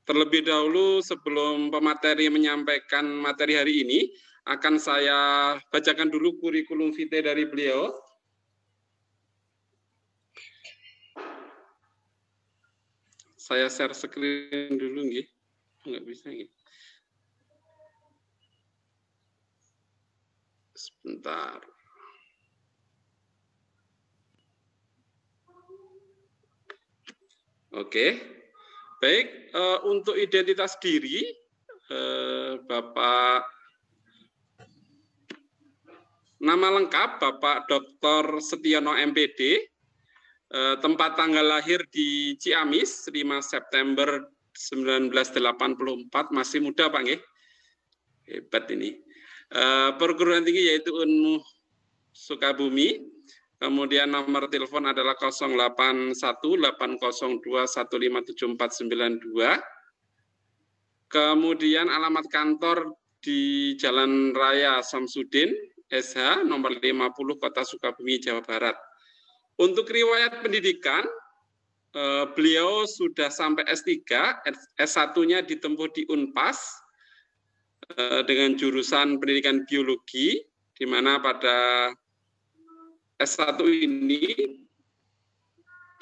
Terlebih dahulu sebelum pemateri menyampaikan materi hari ini, akan saya bacakan dulu kurikulum vitae dari beliau. Saya share screen dulu, nggih. Nggak bisa, nggih. Sebentar. Oke, baik. Untuk identitas diri, Bapak, nama lengkap Bapak Dr. Setiono MPD, tempat tanggal lahir di Ciamis, 5 September 1984, masih muda Pak, nggih? Hebat ini. Perguruan tinggi yaitu Unmu Sukabumi. Kemudian nomor telepon adalah 081-802-157-492. Kemudian alamat kantor di Jalan Raya Samsudin, SH, nomor 50, Kota Sukabumi, Jawa Barat. Untuk riwayat pendidikan, beliau sudah sampai S3, S1-nya ditempuh di Unpas, dengan jurusan pendidikan biologi, di mana pada S1 ini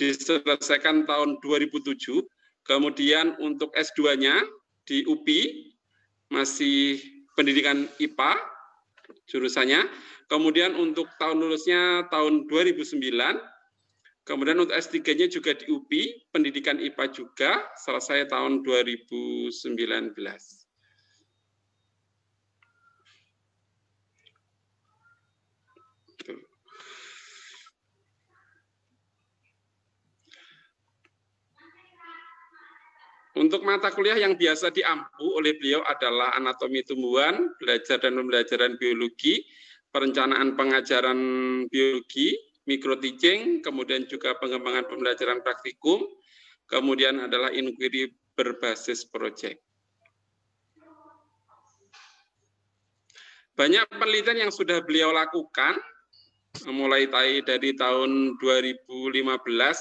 diselesaikan tahun 2007, kemudian untuk S2-nya di UPI, masih pendidikan IPA, jurusannya, kemudian untuk tahun lulusnya tahun 2009, kemudian untuk S3-nya juga di UPI, pendidikan IPA juga, selesai tahun 2019. Untuk mata kuliah yang biasa diampu oleh beliau adalah anatomi tumbuhan, belajar dan pembelajaran biologi, perencanaan pengajaran biologi, micro teaching, kemudian juga pengembangan pembelajaran praktikum, kemudian adalah inquiry berbasis proyek. Banyak penelitian yang sudah beliau lakukan, mulai dari tahun 2015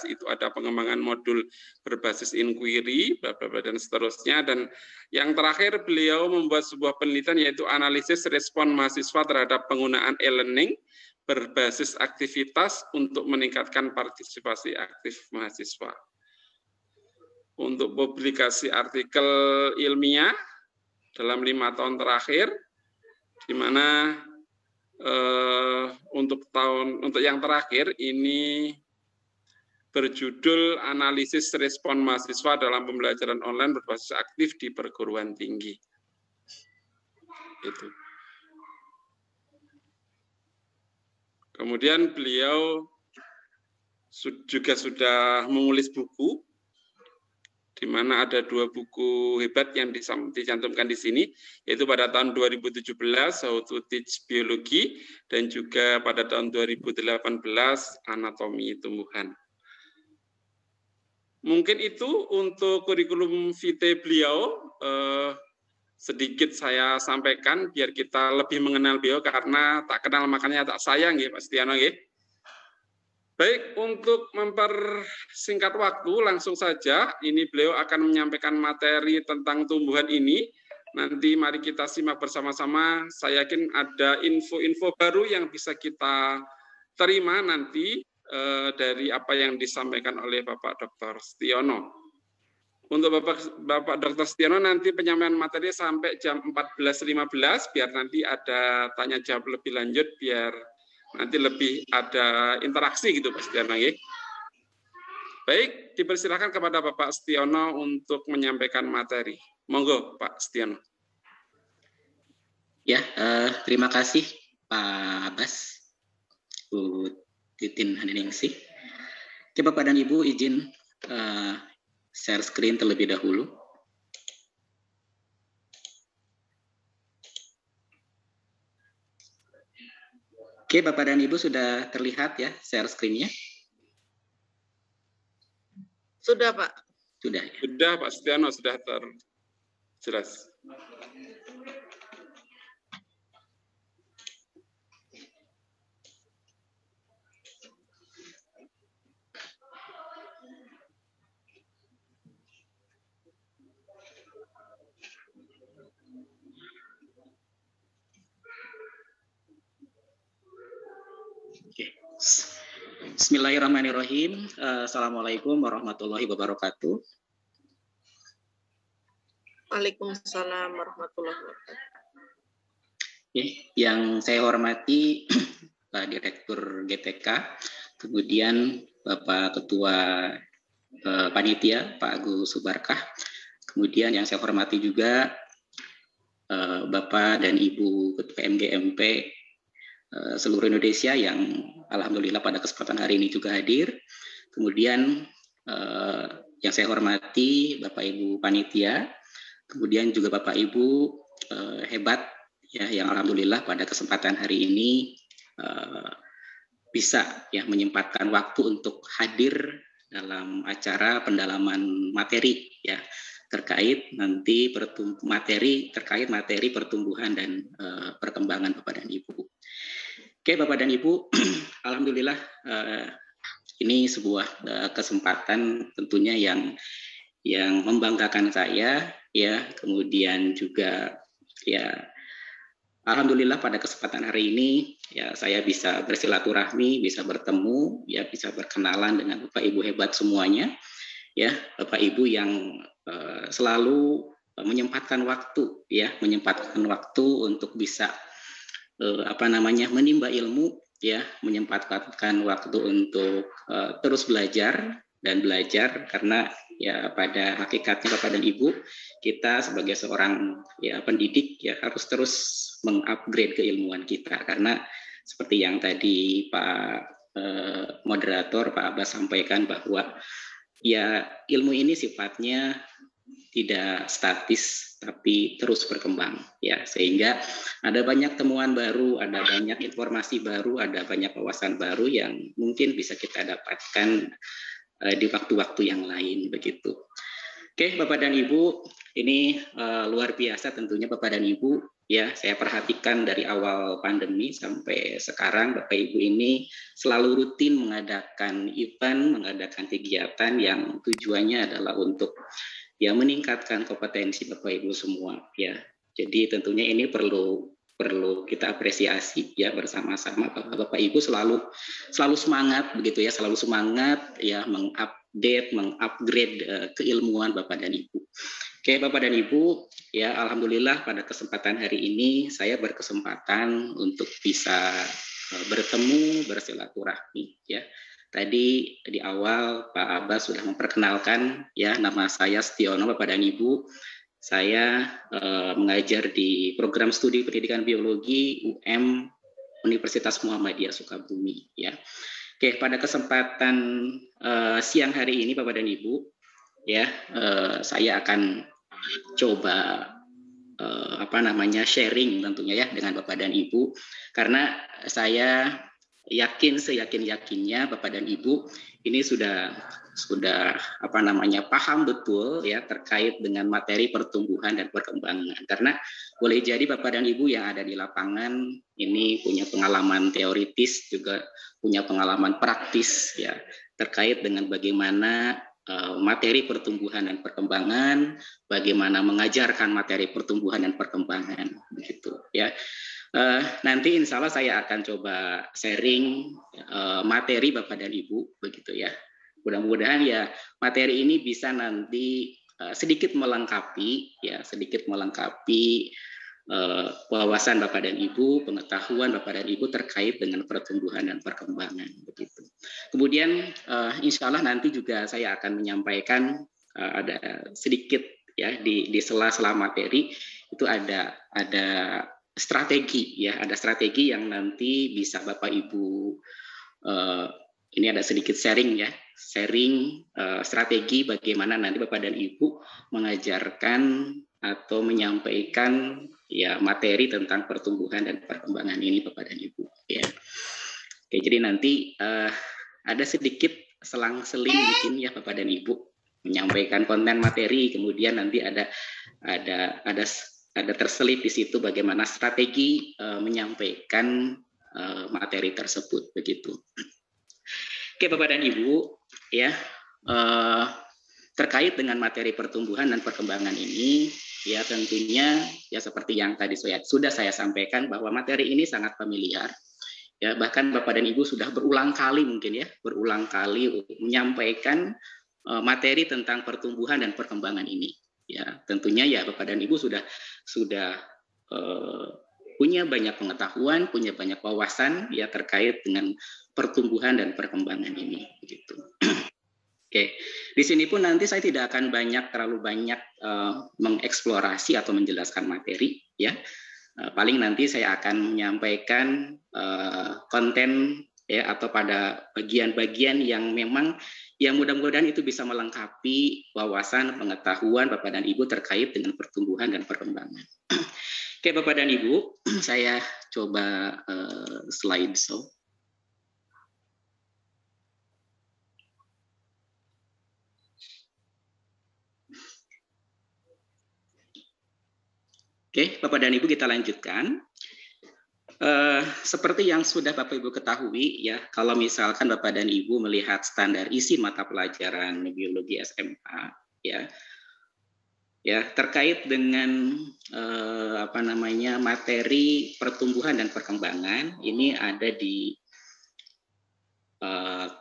itu ada pengembangan modul berbasis inquiry, bla bla bla dan seterusnya, dan yang terakhir beliau membuat sebuah penelitian yaitu analisis respon mahasiswa terhadap penggunaan e-learning berbasis aktivitas untuk meningkatkan partisipasi aktif mahasiswa. Untuk publikasi artikel ilmiah dalam 5 tahun terakhir, di mana untuk yang terakhir ini berjudul analisis respon mahasiswa dalam pembelajaran online berbasis aktif di perguruan tinggi. Itu. Kemudian beliau juga sudah menulis buku, di mana ada 2 buku hebat yang dicantumkan di sini, yaitu pada tahun 2017 How to Teach Biologi, dan juga pada tahun 2018 Anatomi Tumbuhan. Mungkin itu untuk kurikulum vitae beliau, sedikit saya sampaikan biar kita lebih mengenal beliau, karena tak kenal makanya tak sayang ya Pak Setiono ya. Baik, untuk mempersingkat waktu, langsung saja, ini beliau akan menyampaikan materi tentang tumbuhan ini. Nanti mari kita simak bersama-sama, saya yakin ada info-info baru yang bisa kita terima nanti dari apa yang disampaikan oleh Bapak Dr. Setiono. Untuk Bapak Dr. Setiono nanti penyampaian materi sampai jam 14.15, biar nanti ada tanya jawab lebih lanjut, biar nanti lebih ada interaksi gitu Pak Setiono. Baik, dipersilakan kepada Bapak Setiono untuk menyampaikan materi. Monggo Pak Setiono. Ya, terima kasih Pak Abbas, Bu Titin Haniningsih. Oke, Bapak dan Ibu izin share screen terlebih dahulu. Oke, Bapak dan Ibu sudah terlihat ya share screen-nya? Sudah, Pak. Sudah ya? Sudah, Pak Setiono, sudah terjelas. Bismillahirrahmanirrahim. Assalamualaikum warahmatullahi wabarakatuh. Waalaikumsalam warahmatullahi wabarakatuh. Yang saya hormati Pak Direktur GTK, kemudian Bapak Ketua Panitia Pak Agus Subarkah, kemudian yang saya hormati juga Bapak dan Ibu Ketua MGMP seluruh Indonesia yang alhamdulillah pada kesempatan hari ini juga hadir. Kemudian yang saya hormati Bapak Ibu Panitia, kemudian juga Bapak Ibu hebat ya yang alhamdulillah pada kesempatan hari ini bisa ya menyempatkan waktu untuk hadir dalam acara pendalaman materi ya terkait nanti materi pertumbuhan dan perkembangan Bapak dan Ibu. Oke Bapak dan Ibu, alhamdulillah ini sebuah kesempatan tentunya yang membanggakan saya ya, kemudian juga ya alhamdulillah pada kesempatan hari ini ya saya bisa bersilaturahmi, bisa bertemu, ya bisa berkenalan dengan Bapak Ibu hebat semuanya, ya Bapak Ibu yang selalu menyempatkan waktu, ya menyempatkan waktu untuk bisa menimba ilmu, ya menyempatkan waktu untuk terus belajar karena ya pada hakikatnya Bapak dan Ibu kita sebagai seorang ya pendidik ya harus terus mengupgrade keilmuan kita karena seperti yang tadi Pak moderator Pak Abbas sampaikan bahwa ya ilmu ini sifatnya tidak statis tapi terus berkembang ya sehingga ada banyak temuan baru, ada banyak informasi baru, ada banyak wawasan baru yang mungkin bisa kita dapatkan di waktu-waktu yang lain begitu. Oke, Bapak dan Ibu, ini luar biasa tentunya Bapak dan Ibu ya. Saya perhatikan dari awal pandemi sampai sekarang Bapak Ibu ini selalu rutin mengadakan event, mengadakan kegiatan yang tujuannya adalah untuk ya meningkatkan kompetensi Bapak Ibu semua ya. Jadi tentunya ini perlu kita apresiasi ya bersama-sama bahwa Bapak Ibu selalu semangat begitu ya, selalu semangat ya mengupgrade keilmuan Bapak dan Ibu. Oke Bapak dan Ibu, ya alhamdulillah pada kesempatan hari ini saya berkesempatan untuk bisa bertemu bersilaturahmi ya. Tadi di awal Pak Abbas sudah memperkenalkan ya nama saya Setiono Bapak dan Ibu. Saya mengajar di program studi pendidikan biologi UM Universitas Muhammadiyah Sukabumi ya. Oke, pada kesempatan siang hari ini Bapak dan Ibu ya saya akan coba sharing tentunya ya dengan Bapak dan Ibu karena saya seyakin-yakinnya Bapak dan Ibu ini sudah paham betul ya terkait dengan materi pertumbuhan dan perkembangan karena boleh jadi Bapak dan Ibu yang ada di lapangan ini punya pengalaman teoritis juga punya pengalaman praktis ya terkait dengan bagaimana materi pertumbuhan dan perkembangan, bagaimana mengajarkan materi pertumbuhan dan perkembangan begitu ya. Nanti insya Allah saya akan coba sharing materi Bapak dan Ibu begitu ya. Mudah-mudahan ya materi ini bisa nanti sedikit melengkapi wawasan Bapak dan Ibu, pengetahuan Bapak dan Ibu terkait dengan pertumbuhan dan perkembangan begitu. Kemudian insya Allah nanti juga saya akan menyampaikan ada sedikit ya di sela-sela materi itu ada strategi ya, ada strategi yang nanti bisa Bapak Ibu ini ada sedikit sharing strategi bagaimana nanti Bapak dan Ibu mengajarkan atau menyampaikan ya materi tentang pertumbuhan dan perkembangan ini Bapak dan Ibu ya. Oke, jadi nanti ada sedikit selang-seling mungkin ya Bapak dan Ibu menyampaikan konten materi, kemudian nanti ada terselip di situ bagaimana strategi menyampaikan materi tersebut begitu. Oke Bapak dan Ibu ya terkait dengan materi pertumbuhan dan perkembangan ini ya tentunya ya seperti yang tadi sudah saya sampaikan bahwa materi ini sangat familiar Ya, bahkan Bapak dan Ibu sudah berulang kali menyampaikan materi tentang pertumbuhan dan perkembangan ini. Ya, tentunya ya Bapak dan Ibu sudah punya banyak pengetahuan, punya banyak wawasan ya terkait dengan pertumbuhan dan perkembangan ini. Gitu. Oke, di sini pun nanti saya tidak akan terlalu banyak mengeksplorasi atau menjelaskan materi, ya. Paling nanti saya akan menyampaikan konten ya atau pada bagian-bagian yang memang yang mudah-mudahan itu bisa melengkapi wawasan pengetahuan Bapak dan Ibu terkait dengan pertumbuhan dan perkembangan. Oke, Bapak dan Ibu, saya coba slideshow. Oke, Bapak dan Ibu, kita lanjutkan. Seperti yang sudah Bapak Ibu ketahui ya, kalau misalkan Bapak dan Ibu melihat standar isi mata pelajaran biologi SMA ya terkait dengan materi pertumbuhan dan perkembangan, ini ada di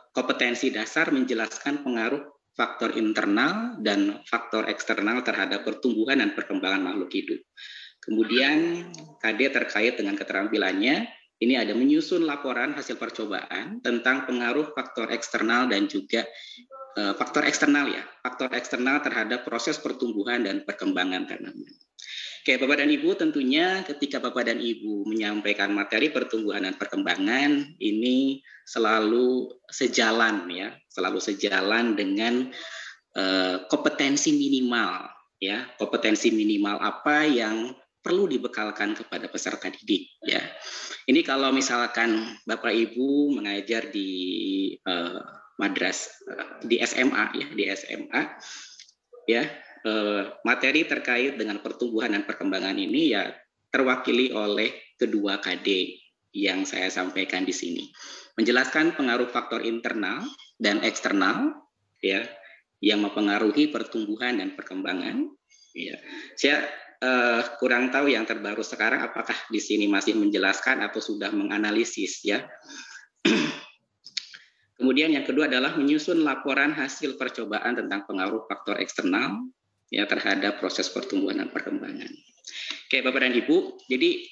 kompetensi dasar menjelaskan pengaruh faktor internal dan faktor eksternal terhadap pertumbuhan dan perkembangan makhluk hidup. Kemudian KD terkait dengan keterampilannya, ini ada menyusun laporan hasil percobaan tentang pengaruh faktor eksternal dan juga faktor eksternal terhadap proses pertumbuhan dan perkembangan tanaman. Oke, Bapak dan Ibu, tentunya ketika Bapak dan Ibu menyampaikan materi pertumbuhan dan perkembangan, ini selalu sejalan dengan kompetensi minimal apa yang perlu dibekalkan kepada peserta didik ya. Ini kalau misalkan Bapak Ibu mengajar di di SMA materi terkait dengan pertumbuhan dan perkembangan ini ya terwakili oleh kedua KD yang saya sampaikan di sini. Menjelaskan pengaruh faktor internal dan eksternal ya yang mempengaruhi pertumbuhan dan perkembangan. Ya. Saya kurang tahu yang terbaru sekarang apakah di sini masih menjelaskan atau sudah menganalisis ya. Kemudian yang kedua adalah menyusun laporan hasil percobaan tentang pengaruh faktor eksternal ya terhadap proses pertumbuhan dan perkembangan. Oke, Bapak dan Ibu, jadi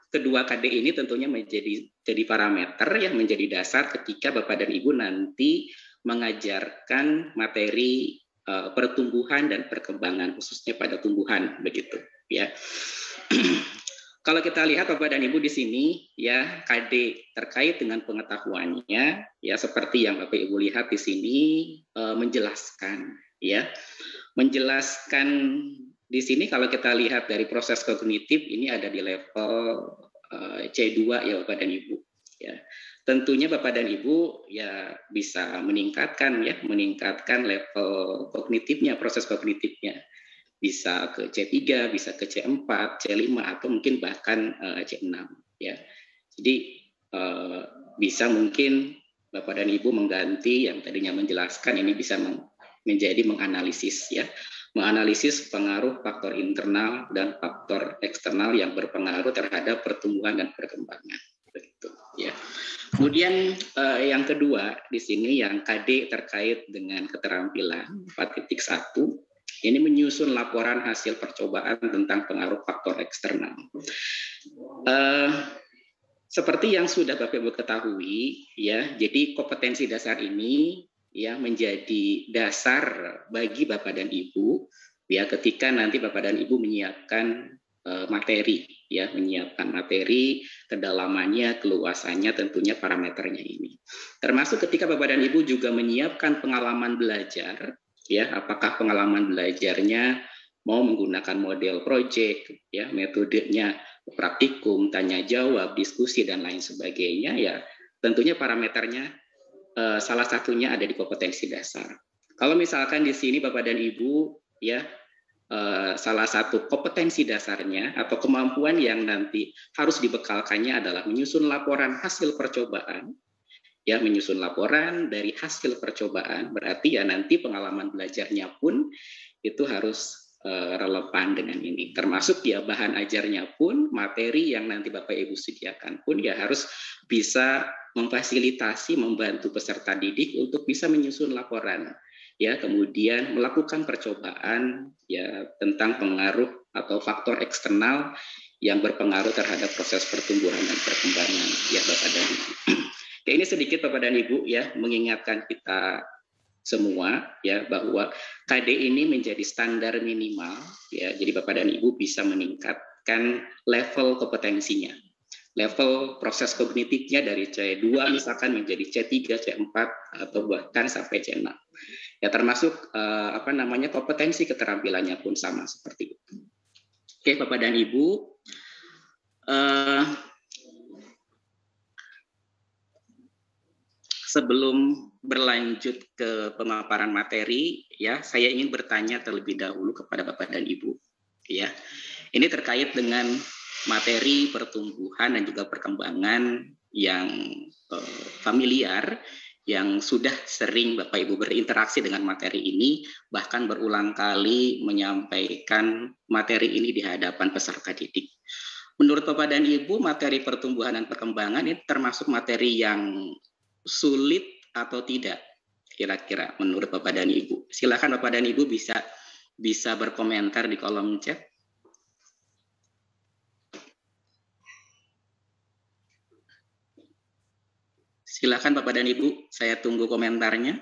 kedua KD ini tentunya menjadi parameter yang menjadi dasar ketika Bapak dan Ibu nanti mengajarkan materi pertumbuhan dan perkembangan khususnya pada tumbuhan begitu ya. Kalau kita lihat Bapak dan Ibu di sini ya KD terkait dengan pengetahuannya ya seperti yang Bapak Ibu lihat di sini menjelaskan di sini kalau kita lihat dari proses kognitif ini ada di level C2 ya Bapak dan Ibu ya. Tentunya Bapak dan Ibu ya bisa meningkatkan level kognitifnya, proses kognitifnya. Bisa ke C3, bisa ke C4, C5 atau mungkin bahkan C6 ya. Jadi bisa mungkin Bapak dan Ibu mengganti yang tadinya menjelaskan ini bisa menjadi menganalisis ya. Menganalisis pengaruh faktor internal dan faktor eksternal yang berpengaruh terhadap pertumbuhan dan perkembangan. Begitu ya. Kemudian yang kedua di sini yang KD terkait dengan keterampilan 4.1 ini menyusun laporan hasil percobaan tentang pengaruh faktor eksternal. Seperti yang sudah Bapak Ibu ketahui ya, jadi kompetensi dasar ini ya menjadi dasar bagi Bapak dan Ibu ya ketika nanti Bapak dan Ibu menyiapkan materi ya, menyiapkan materi, kedalamannya, keluasannya, tentunya parameternya ini. Termasuk ketika Bapak dan Ibu juga menyiapkan pengalaman belajar ya, apakah pengalaman belajarnya mau menggunakan model project ya, metodenya praktikum, tanya jawab, diskusi dan lain sebagainya ya, tentunya parameternya salah satunya ada di kompetensi dasar. Kalau misalkan di sini Bapak dan Ibu ya salah satu kompetensi dasarnya atau kemampuan yang nanti harus dibekalkannya adalah menyusun laporan hasil percobaan. Ya, menyusun laporan dari hasil percobaan berarti ya nanti pengalaman belajarnya pun itu harus relevan dengan ini. Termasuk ya bahan ajarnya pun, materi yang nanti Bapak Ibu sediakan pun ya harus bisa memfasilitasi, membantu peserta didik untuk bisa menyusun laporan. Ya, kemudian melakukan percobaan ya tentang pengaruh atau faktor eksternal yang berpengaruh terhadap proses pertumbuhan dan perkembangan ya Bapak dan Ibu. Ya, ini sedikit Bapak dan Ibu ya mengingatkan kita semua ya bahwa KD ini menjadi standar minimal ya, jadi Bapak dan Ibu bisa meningkatkan level kompetensinya, level proses kognitifnya dari C2 misalkan menjadi C3, C4 atau bahkan sampai C6 ya, termasuk kompetensi keterampilannya pun sama seperti itu. Oke Bapak dan Ibu, sebelum berlanjut ke pemaparan materi, ya, saya ingin bertanya terlebih dahulu kepada Bapak dan Ibu, ya. Ini terkait dengan materi pertumbuhan dan juga perkembangan yang familiar, yang sudah sering Bapak Ibu berinteraksi dengan materi ini, bahkan berulang kali menyampaikan materi ini di hadapan peserta didik. Menurut Bapak dan Ibu, materi pertumbuhan dan perkembangan ini termasuk materi yang sulit atau tidak kira-kira menurut Bapak dan Ibu? Silakan Bapak dan Ibu bisa berkomentar di kolom chat. Silakan Bapak dan Ibu, saya tunggu komentarnya.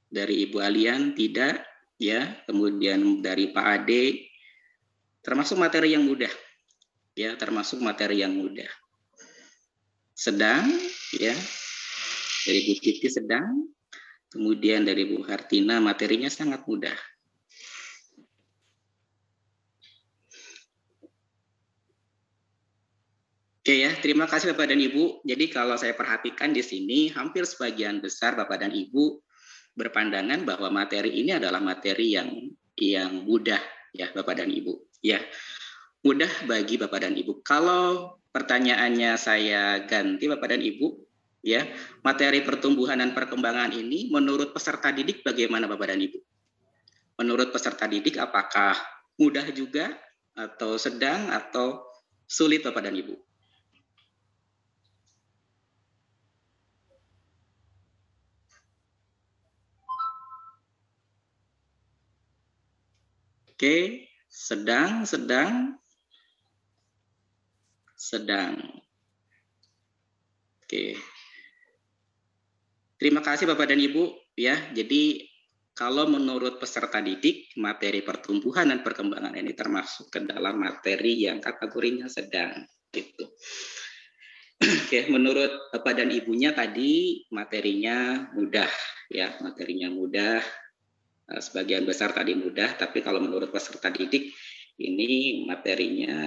Dari Ibu Alian tidak ya, kemudian dari Pak Ade termasuk materi yang mudah. Ya, termasuk materi yang mudah. Sedang, ya, dari Bu Titi sedang, kemudian dari Bu Hartina materinya sangat mudah. Oke ya, terima kasih Bapak dan Ibu. Jadi kalau saya perhatikan di sini, hampir sebagian besar Bapak dan Ibu berpandangan bahwa materi ini adalah materi yang mudah, ya Bapak dan Ibu. Ya, mudah bagi Bapak dan Ibu. Kalau pertanyaannya saya ganti Bapak dan Ibu, ya, materi pertumbuhan dan perkembangan ini menurut peserta didik bagaimana Bapak dan Ibu? Menurut peserta didik apakah mudah juga atau sedang atau sulit Bapak dan Ibu? Oke, sedang. Oke. Terima kasih Bapak dan Ibu ya. Jadi kalau menurut peserta didik, materi pertumbuhan dan perkembangan ini termasuk ke dalam materi yang kategorinya sedang gitu. Oke, menurut Bapak dan Ibunya tadi materinya mudah ya, materinya mudah. Sebagian besar tadi mudah, tapi kalau menurut peserta didik ini materinya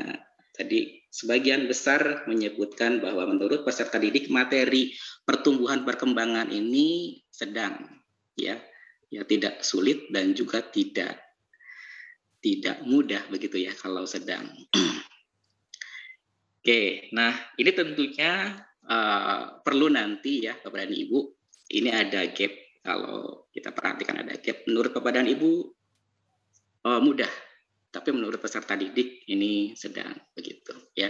tadi sebagian besar menyebutkan bahwa menurut peserta didik materi pertumbuhan perkembangan ini sedang ya tidak sulit dan juga tidak mudah begitu ya kalau sedang. Oke, nah ini tentunya perlu nanti ya Bapak dan Ibu, ini ada gap. Kalau kita perhatikan ada gap, menurut Bapak dan Ibu mudah, tapi menurut peserta didik ini sedang begitu ya.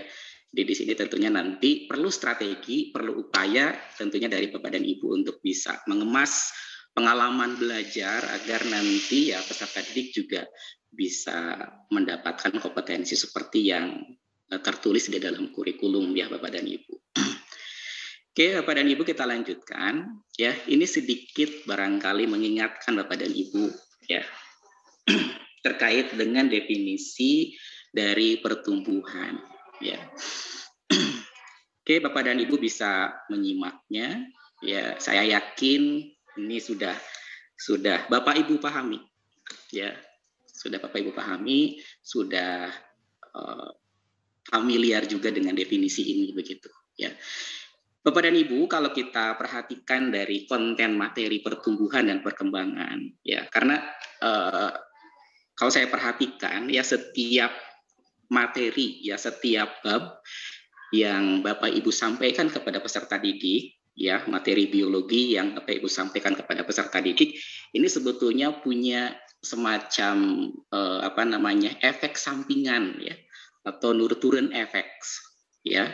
Jadi di sini tentunya nanti perlu strategi, perlu upaya tentunya dari Bapak dan Ibu untuk bisa mengemas pengalaman belajar agar nanti ya peserta didik juga bisa mendapatkan kompetensi seperti yang tertulis di dalam kurikulum ya Bapak dan Ibu. Oke, Bapak dan Ibu kita lanjutkan ya. Ini sedikit barangkali mengingatkan Bapak dan Ibu ya terkait dengan definisi dari pertumbuhan ya. Oke, Bapak dan Ibu bisa menyimaknya ya. Saya yakin ini sudah Bapak Ibu pahami ya. Sudah Bapak Ibu pahami, sudah familiar juga dengan definisi ini begitu ya. Bapak dan Ibu, kalau kita perhatikan dari konten materi pertumbuhan dan perkembangan, ya, karena kalau saya perhatikan, ya setiap materi, ya setiap bab yang Bapak Ibu sampaikan kepada peserta didik, ya, materi biologi yang Bapak Ibu sampaikan kepada peserta didik ini sebetulnya punya semacam efek sampingan ya, atau nurturen effects ya.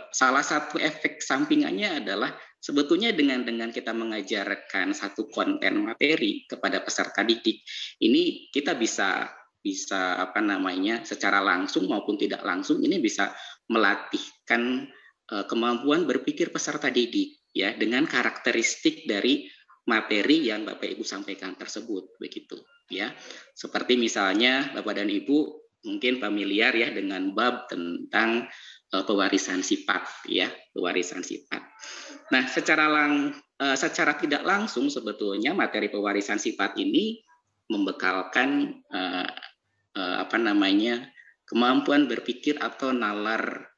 Salah satu efek sampingannya adalah sebetulnya dengan kita mengajarkan satu konten materi kepada peserta didik, ini kita bisa secara langsung maupun tidak langsung ini bisa melatihkan kemampuan berpikir peserta didik ya, dengan karakteristik dari materi yang Bapak Ibu sampaikan tersebut, begitu ya. Seperti misalnya Bapak dan Ibu mungkin familiar ya dengan bab tentang pewarisan sifat ya, pewarisan sifat. Nah, secara tidak langsung sebetulnya materi pewarisan sifat ini membekalkan kemampuan berpikir atau nalar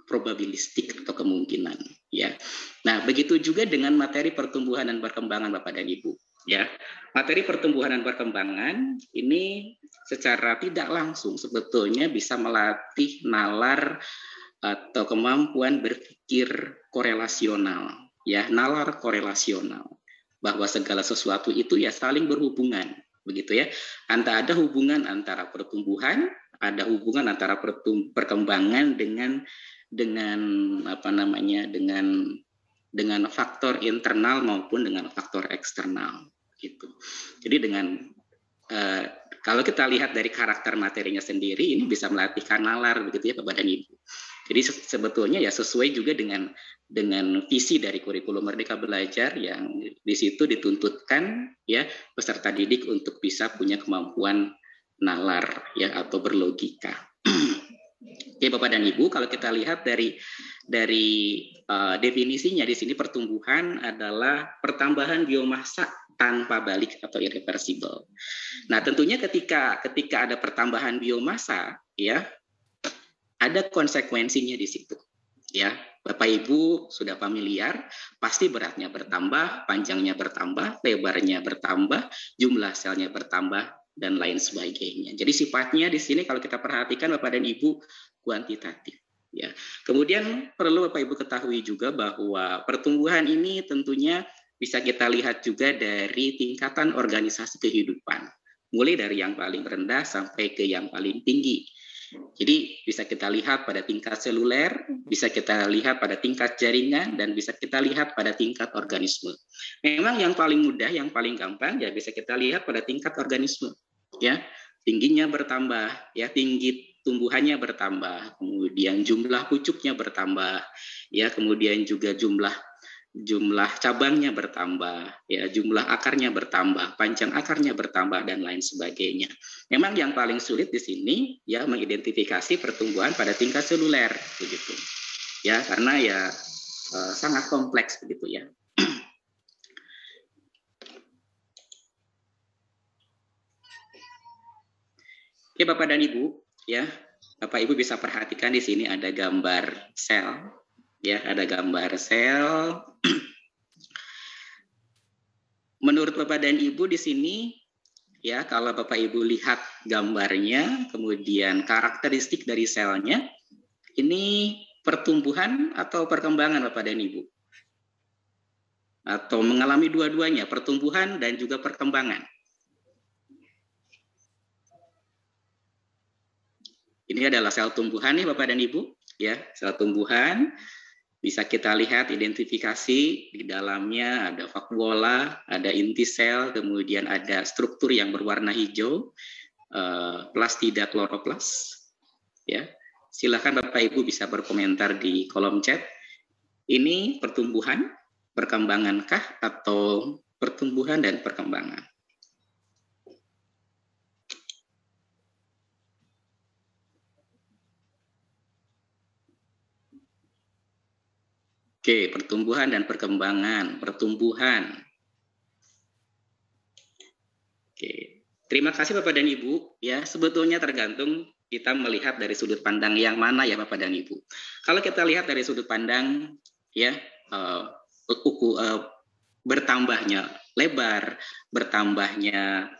probabilistik atau kemungkinan ya. Nah, begitu juga dengan materi pertumbuhan dan perkembangan Bapak dan Ibu ya. Materi pertumbuhan dan perkembangan ini secara tidak langsung sebetulnya bisa melatih nalar atau kemampuan berpikir korelasional ya, nalar korelasional, bahwa segala sesuatu itu ya saling berhubungan, begitu ya. Ada hubungan antara pertumbuhan, ada hubungan antara perkembangan dengan faktor internal maupun dengan faktor eksternal gitu. Jadi kalau kita lihat dari karakter materinya sendiri, ini bisa melatihkan nalar begitu ya Bapak dan Ibu. Jadi sebetulnya ya sesuai juga dengan visi dari kurikulum Merdeka Belajar yang di situ dituntutkan ya peserta didik untuk bisa punya kemampuan nalar ya atau berlogika. Oke Bapak dan Ibu, kalau kita lihat dari definisinya di sini, pertumbuhan adalah pertambahan biomassa tanpa balik atau irreversible. Nah, tentunya ketika ada pertambahan biomassa ya, ada konsekuensinya di situ. Ya, Bapak Ibu sudah familiar, pasti beratnya bertambah, panjangnya bertambah, lebarnya bertambah, jumlah selnya bertambah dan lain sebagainya. Jadi sifatnya di sini kalau kita perhatikan Bapak dan Ibu kuantitatif. Ya. Kemudian perlu Bapak Ibu ketahui juga bahwa pertumbuhan ini tentunya bisa kita lihat juga dari tingkatan organisasi kehidupan, mulai dari yang paling rendah sampai ke yang paling tinggi. Jadi bisa kita lihat pada tingkat seluler, bisa kita lihat pada tingkat jaringan, dan bisa kita lihat pada tingkat organisme. Memang yang paling mudah, yang paling gampang ya bisa kita lihat pada tingkat organisme. Ya, tingginya bertambah, ya tinggi tumbuhannya bertambah, kemudian jumlah pucuknya bertambah, ya kemudian juga jumlah cabangnya bertambah, ya jumlah akarnya bertambah, panjang akarnya bertambah dan lain sebagainya. Memang yang paling sulit di sini ya mengidentifikasi pertumbuhan pada tingkat seluler begitu. Ya, karena ya sangat kompleks begitu ya. Oke, Bapak dan Ibu, ya. Bapak Ibu bisa perhatikan di sini ada gambar sel. Ya, ada gambar sel. Menurut Bapak dan Ibu di sini, ya kalau Bapak Ibu lihat gambarnya, kemudian karakteristik dari selnya, ini pertumbuhan atau perkembangan Bapak dan Ibu? Atau mengalami dua-duanya, pertumbuhan dan juga perkembangan? Ini adalah sel tumbuhan nih Bapak dan Ibu, ya sel tumbuhan. Bisa kita lihat identifikasi di dalamnya ada vakuola, ada inti sel, kemudian ada struktur yang berwarna hijau, plastida kloroplas. Ya, silakan Bapak Ibu bisa berkomentar di kolom chat. Ini pertumbuhan, perkembangankah atau pertumbuhan dan perkembangan? Oke, pertumbuhan dan perkembangan, pertumbuhan. Oke, terima kasih Bapak dan Ibu. Ya, sebetulnya tergantung kita melihat dari sudut pandang yang mana ya Bapak dan Ibu. Kalau kita lihat dari sudut pandang ya bertambahnya lebar, bertambahnya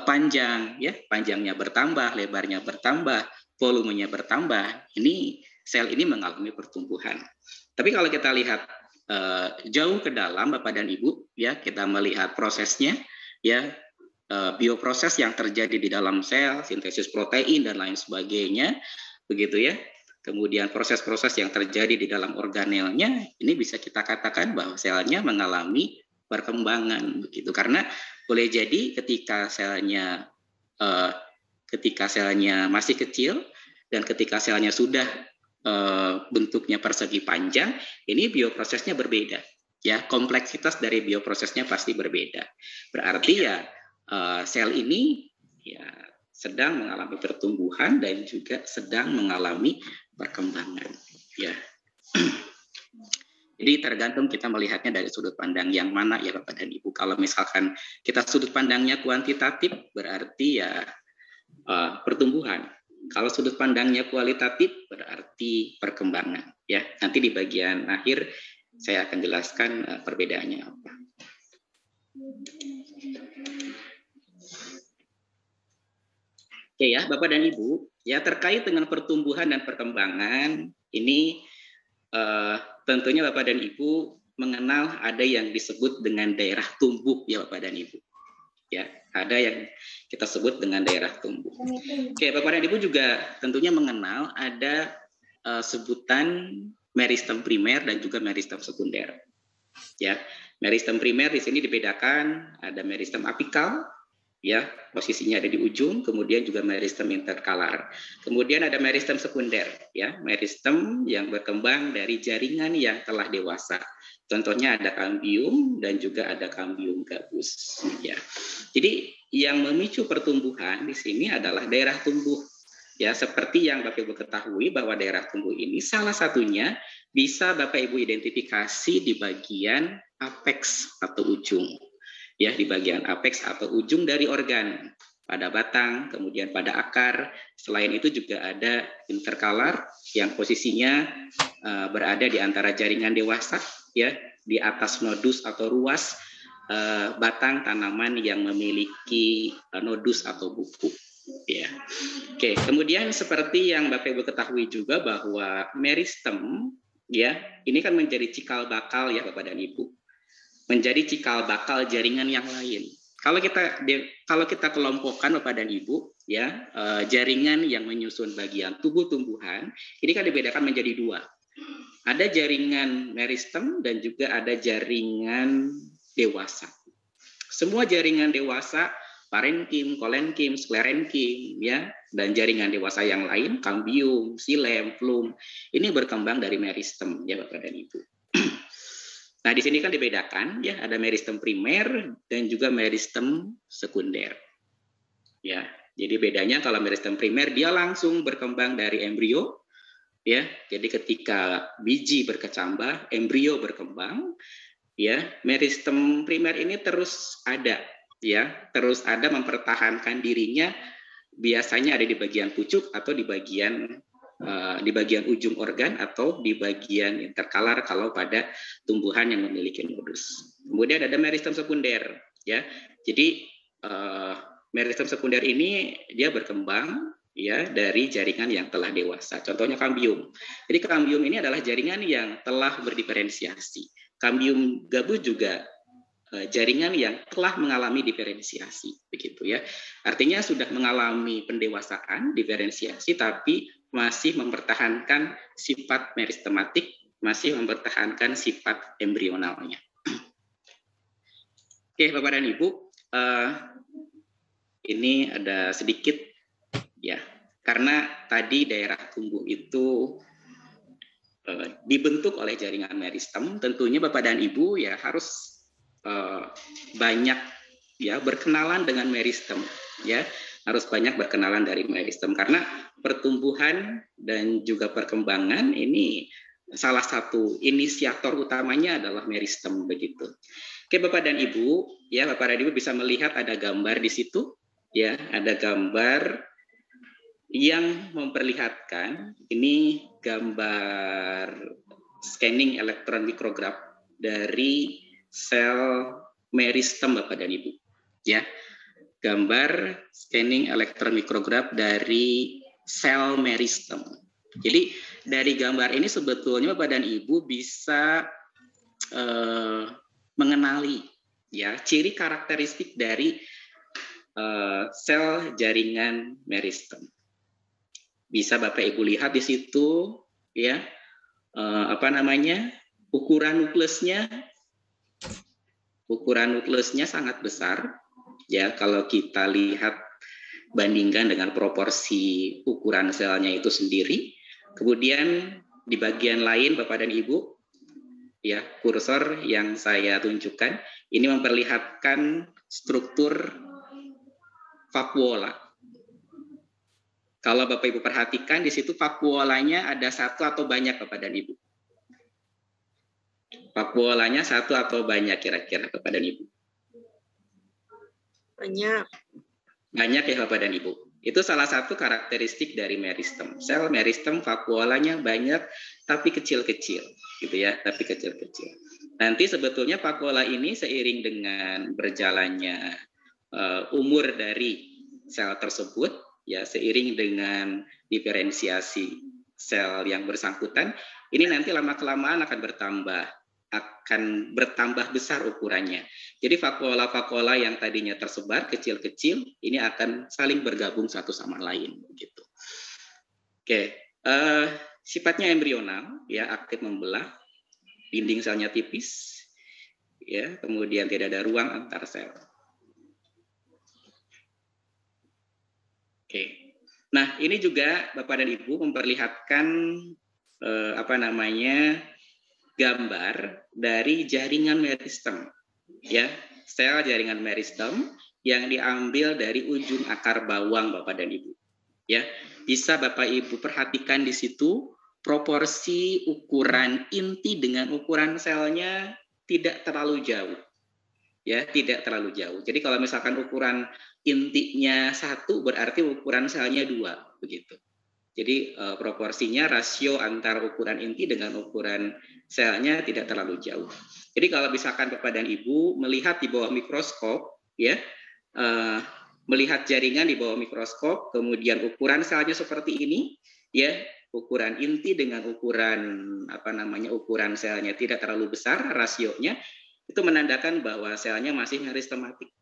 panjang, ya panjangnya bertambah, lebarnya bertambah, volumenya bertambah. Ini sel ini mengalami pertumbuhan. Tapi kalau kita lihat jauh ke dalam Bapak dan Ibu, ya kita melihat prosesnya, ya bioproses yang terjadi di dalam sel, sintesis protein dan lain sebagainya, begitu ya. Kemudian proses-proses yang terjadi di dalam organelnya, ini bisa kita katakan bahwa selnya mengalami perkembangan, begitu. Karena boleh jadi ketika selnya masih kecil dan ketika selnya sudah bentuknya persegi panjang, ini bioprosesnya berbeda. Ya, kompleksitas dari bioprosesnya pasti berbeda. Berarti ya sel ini ya sedang mengalami pertumbuhan dan juga sedang mengalami perkembangan. Ya. Jadi tergantung kita melihatnya dari sudut pandang yang mana ya Bapak dan Ibu. Kalau misalkan kita sudut pandangnya kuantitatif, berarti ya pertumbuhan. Kalau sudut pandangnya kualitatif, berarti perkembangan. Ya, nanti di bagian akhir saya akan jelaskan perbedaannya apa. Oke ya, Bapak dan Ibu, ya terkait dengan pertumbuhan dan perkembangan ini tentunya Bapak dan Ibu mengenal ada yang disebut dengan daerah tumbuh ya Bapak dan Ibu. Ya, ada yang kita sebut dengan daerah tumbuh. Oke, Bapak dan Ibu juga tentunya mengenal ada sebutan meristem primer dan juga meristem sekunder. Ya, meristem primer di sini dibedakan ada meristem apikal, ya posisinya ada di ujung, kemudian juga meristem interkalar. Kemudian ada meristem sekunder, ya meristem yang berkembang dari jaringan yang telah dewasa. Contohnya ada kambium dan juga ada kambium gabus. Ya, jadi yang memicu pertumbuhan di sini adalah daerah tumbuh. Ya, seperti yang Bapak Ibu ketahui bahwa daerah tumbuh ini salah satunya bisa Bapak Ibu identifikasi di bagian apex atau ujung. Ya, di bagian apex atau ujung dari organ, pada batang, kemudian pada akar. Selain itu juga ada interkalar yang posisinya berada di antara jaringan dewasa, ya, di atas nodus atau ruas batang tanaman yang memiliki nodus atau buku. Ya, oke. Kemudian seperti yang Bapak Ibu ketahui juga bahwa meristem, ya, ini kan menjadi cikal bakal ya Bapak dan Ibu. Menjadi cikal bakal jaringan yang lain. Kalau kita kelompokkan Bapak dan Ibu, ya jaringan yang menyusun bagian tubuh tumbuhan ini kan dibedakan menjadi dua. Ada jaringan meristem dan juga ada jaringan dewasa. Semua jaringan dewasa, parenkim, kolenkim, sklerenkim, ya, dan jaringan dewasa yang lain, kambium, xilem, flum, ini berkembang dari meristem, ya Bapak dan Ibu. Nah, di sini kan dibedakan, ya, ada meristem primer dan juga meristem sekunder. Ya, jadi bedanya kalau meristem primer dia langsung berkembang dari embrio, ya. Jadi ketika biji berkecambah, embrio berkembang, ya. Meristem primer ini terus ada, ya, terus ada mempertahankan dirinya, biasanya ada di bagian pucuk atau di bagian ujung organ atau di bagian interkalar kalau pada tumbuhan yang memiliki nodus. Kemudian ada meristem sekunder, ya. Jadi meristem sekunder ini dia berkembang, ya, dari jaringan yang telah dewasa. Contohnya kambium. Jadi kambium ini adalah jaringan yang telah berdiferensiasi. Kambium gabus juga jaringan yang telah mengalami diferensiasi, begitu ya. Artinya sudah mengalami pendewasaan, diferensiasi, tapi masih mempertahankan sifat meristematik, masih mempertahankan sifat embrionalnya. Oke, Bapak dan Ibu, ini ada sedikit, ya, karena tadi daerah tumbuh itu dibentuk oleh jaringan meristem, tentunya Bapak dan Ibu ya harus banyak ya berkenalan dengan meristem, ya, harus banyak berkenalan dari meristem karena pertumbuhan dan juga perkembangan ini salah satu inisiator utamanya adalah meristem, begitu. Oke, Bapak dan Ibu, ya, Bapak dan Ibu bisa melihat ada gambar di situ, ya, ada gambar yang memperlihatkan ini gambar scanning elektron mikrograf dari sel meristem, Bapak dan Ibu, ya. Gambar scanning elektron mikrograf dari sel meristem. Jadi dari gambar ini sebetulnya Bapak dan Ibu bisa mengenali ya ciri karakteristik dari sel jaringan meristem. Bisa Bapak Ibu lihat di situ ya ukuran nukleusnya sangat besar ya kalau kita lihat bandingkan dengan proporsi ukuran selnya itu sendiri. Kemudian di bagian lain Bapak dan Ibu ya kursor yang saya tunjukkan ini memperlihatkan struktur vakuola. Kalau Bapak Ibu perhatikan di situ vakuolanya ada satu atau banyak Bapak dan Ibu? Vakuolanya satu atau banyak kira-kira Bapak dan Ibu? Banyak. Banyak ya Bapak dan Ibu. Itu salah satu karakteristik dari meristem. Sel meristem vakuolanya banyak tapi kecil-kecil, gitu ya, tapi kecil-kecil. Nanti sebetulnya vakuola ini seiring dengan berjalannya umur dari sel tersebut, ya seiring dengan diferensiasi sel yang bersangkutan, ini nanti lama-kelamaan akan bertambah besar ukurannya. Jadi vakuola-vakuola yang tadinya tersebar kecil-kecil ini akan saling bergabung satu sama lain begitu. Oke, sifatnya embrional ya, aktif membelah, dinding selnya tipis ya, kemudian tidak ada ruang antar sel. Oke. Nah, ini juga Bapak dan Ibu memperlihatkan gambar dari jaringan meristem, ya, sel jaringan meristem yang diambil dari ujung akar bawang Bapak dan Ibu, ya, bisa Bapak Ibu perhatikan di situ proporsi ukuran inti dengan ukuran selnya tidak terlalu jauh, ya, tidak terlalu jauh. Jadi kalau misalkan ukuran intinya 1 berarti ukuran selnya 2, begitu. Jadi proporsinya rasio antara ukuran inti dengan ukuran selnya tidak terlalu jauh. Jadi kalau misalkan Bapak dan Ibu melihat di bawah mikroskop, ya, melihat jaringan di bawah mikroskop, kemudian ukuran selnya seperti ini, ya, ukuran inti dengan ukuran ukuran selnya tidak terlalu besar rasionya, itu menandakan bahwa selnya masih meristematik.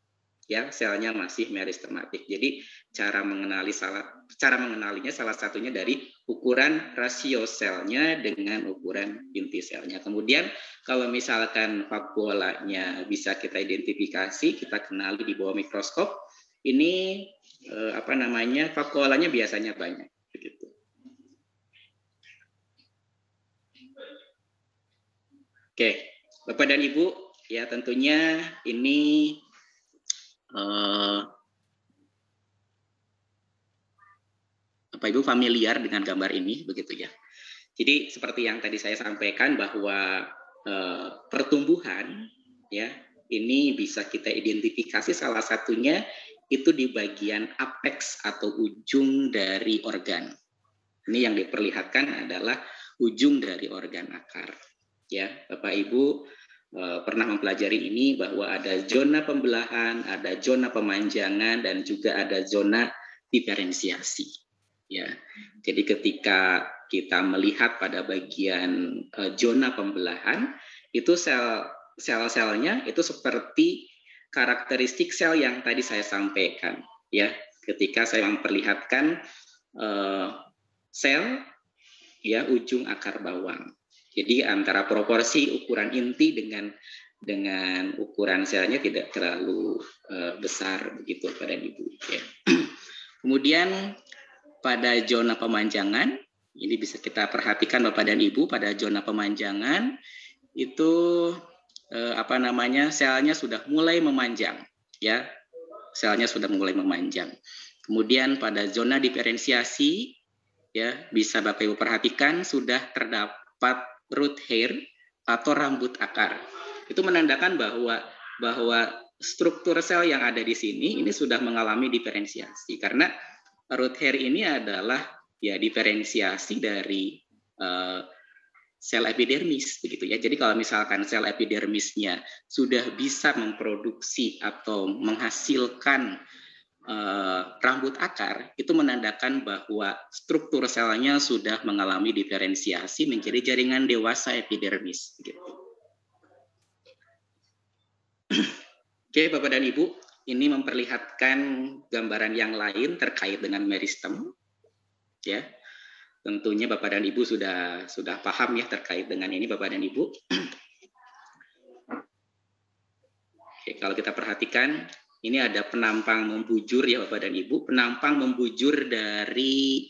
Ya, selnya masih meristematik. Jadi cara mengenalinya salah satunya dari ukuran rasio selnya dengan ukuran inti selnya. Kemudian kalau misalkan vakuolanya bisa kita identifikasi, kita kenali di bawah mikroskop, ini vakuolanya biasanya banyak begitu. Oke, Bapak dan Ibu, ya tentunya ini Bapak Ibu familiar dengan gambar ini begitu ya. Jadi seperti yang tadi saya sampaikan bahwa pertumbuhan ya ini bisa kita identifikasi salah satunya itu di bagian apex atau ujung dari organ. Ini yang diperlihatkan adalah ujung dari organ akar. Ya, Bapak Ibu pernah mempelajari ini bahwa ada zona pembelahan, ada zona pemanjangan, dan juga ada zona diferensiasi. Ya, jadi ketika kita melihat pada bagian zona pembelahan, itu sel-selnya itu seperti karakteristik sel yang tadi saya sampaikan. Ya, ketika saya memperlihatkan sel, ya ujung akar bawang. Jadi antara proporsi ukuran inti dengan ukuran selnya tidak terlalu besar begitu pada Ibu. Ya. Kemudian pada zona pemanjangan ini bisa kita perhatikan Bapak dan Ibu pada zona pemanjangan itu selnya sudah mulai memanjang, ya selnya sudah mulai memanjang. Kemudian pada zona diferensiasi ya bisa Bapak Ibu perhatikan sudah terdapat root hair atau rambut akar. Itu menandakan bahwa struktur sel yang ada di sini ini sudah mengalami diferensiasi karena root hair ini adalah ya diferensiasi dari sel epidermis begitu ya. Jadi kalau misalkan sel epidermisnya sudah bisa memproduksi atau menghasilkan rambut akar itu menandakan bahwa struktur selnya sudah mengalami diferensiasi menjadi jaringan dewasa epidermis. Gitu. Oke, Bapak dan Ibu, ini memperlihatkan gambaran yang lain terkait dengan meristem. Ya, tentunya Bapak dan Ibu sudah paham ya terkait dengan ini, Bapak dan Ibu. Oke, kalau kita perhatikan, ini ada penampang membujur ya Bapak dan Ibu, penampang membujur dari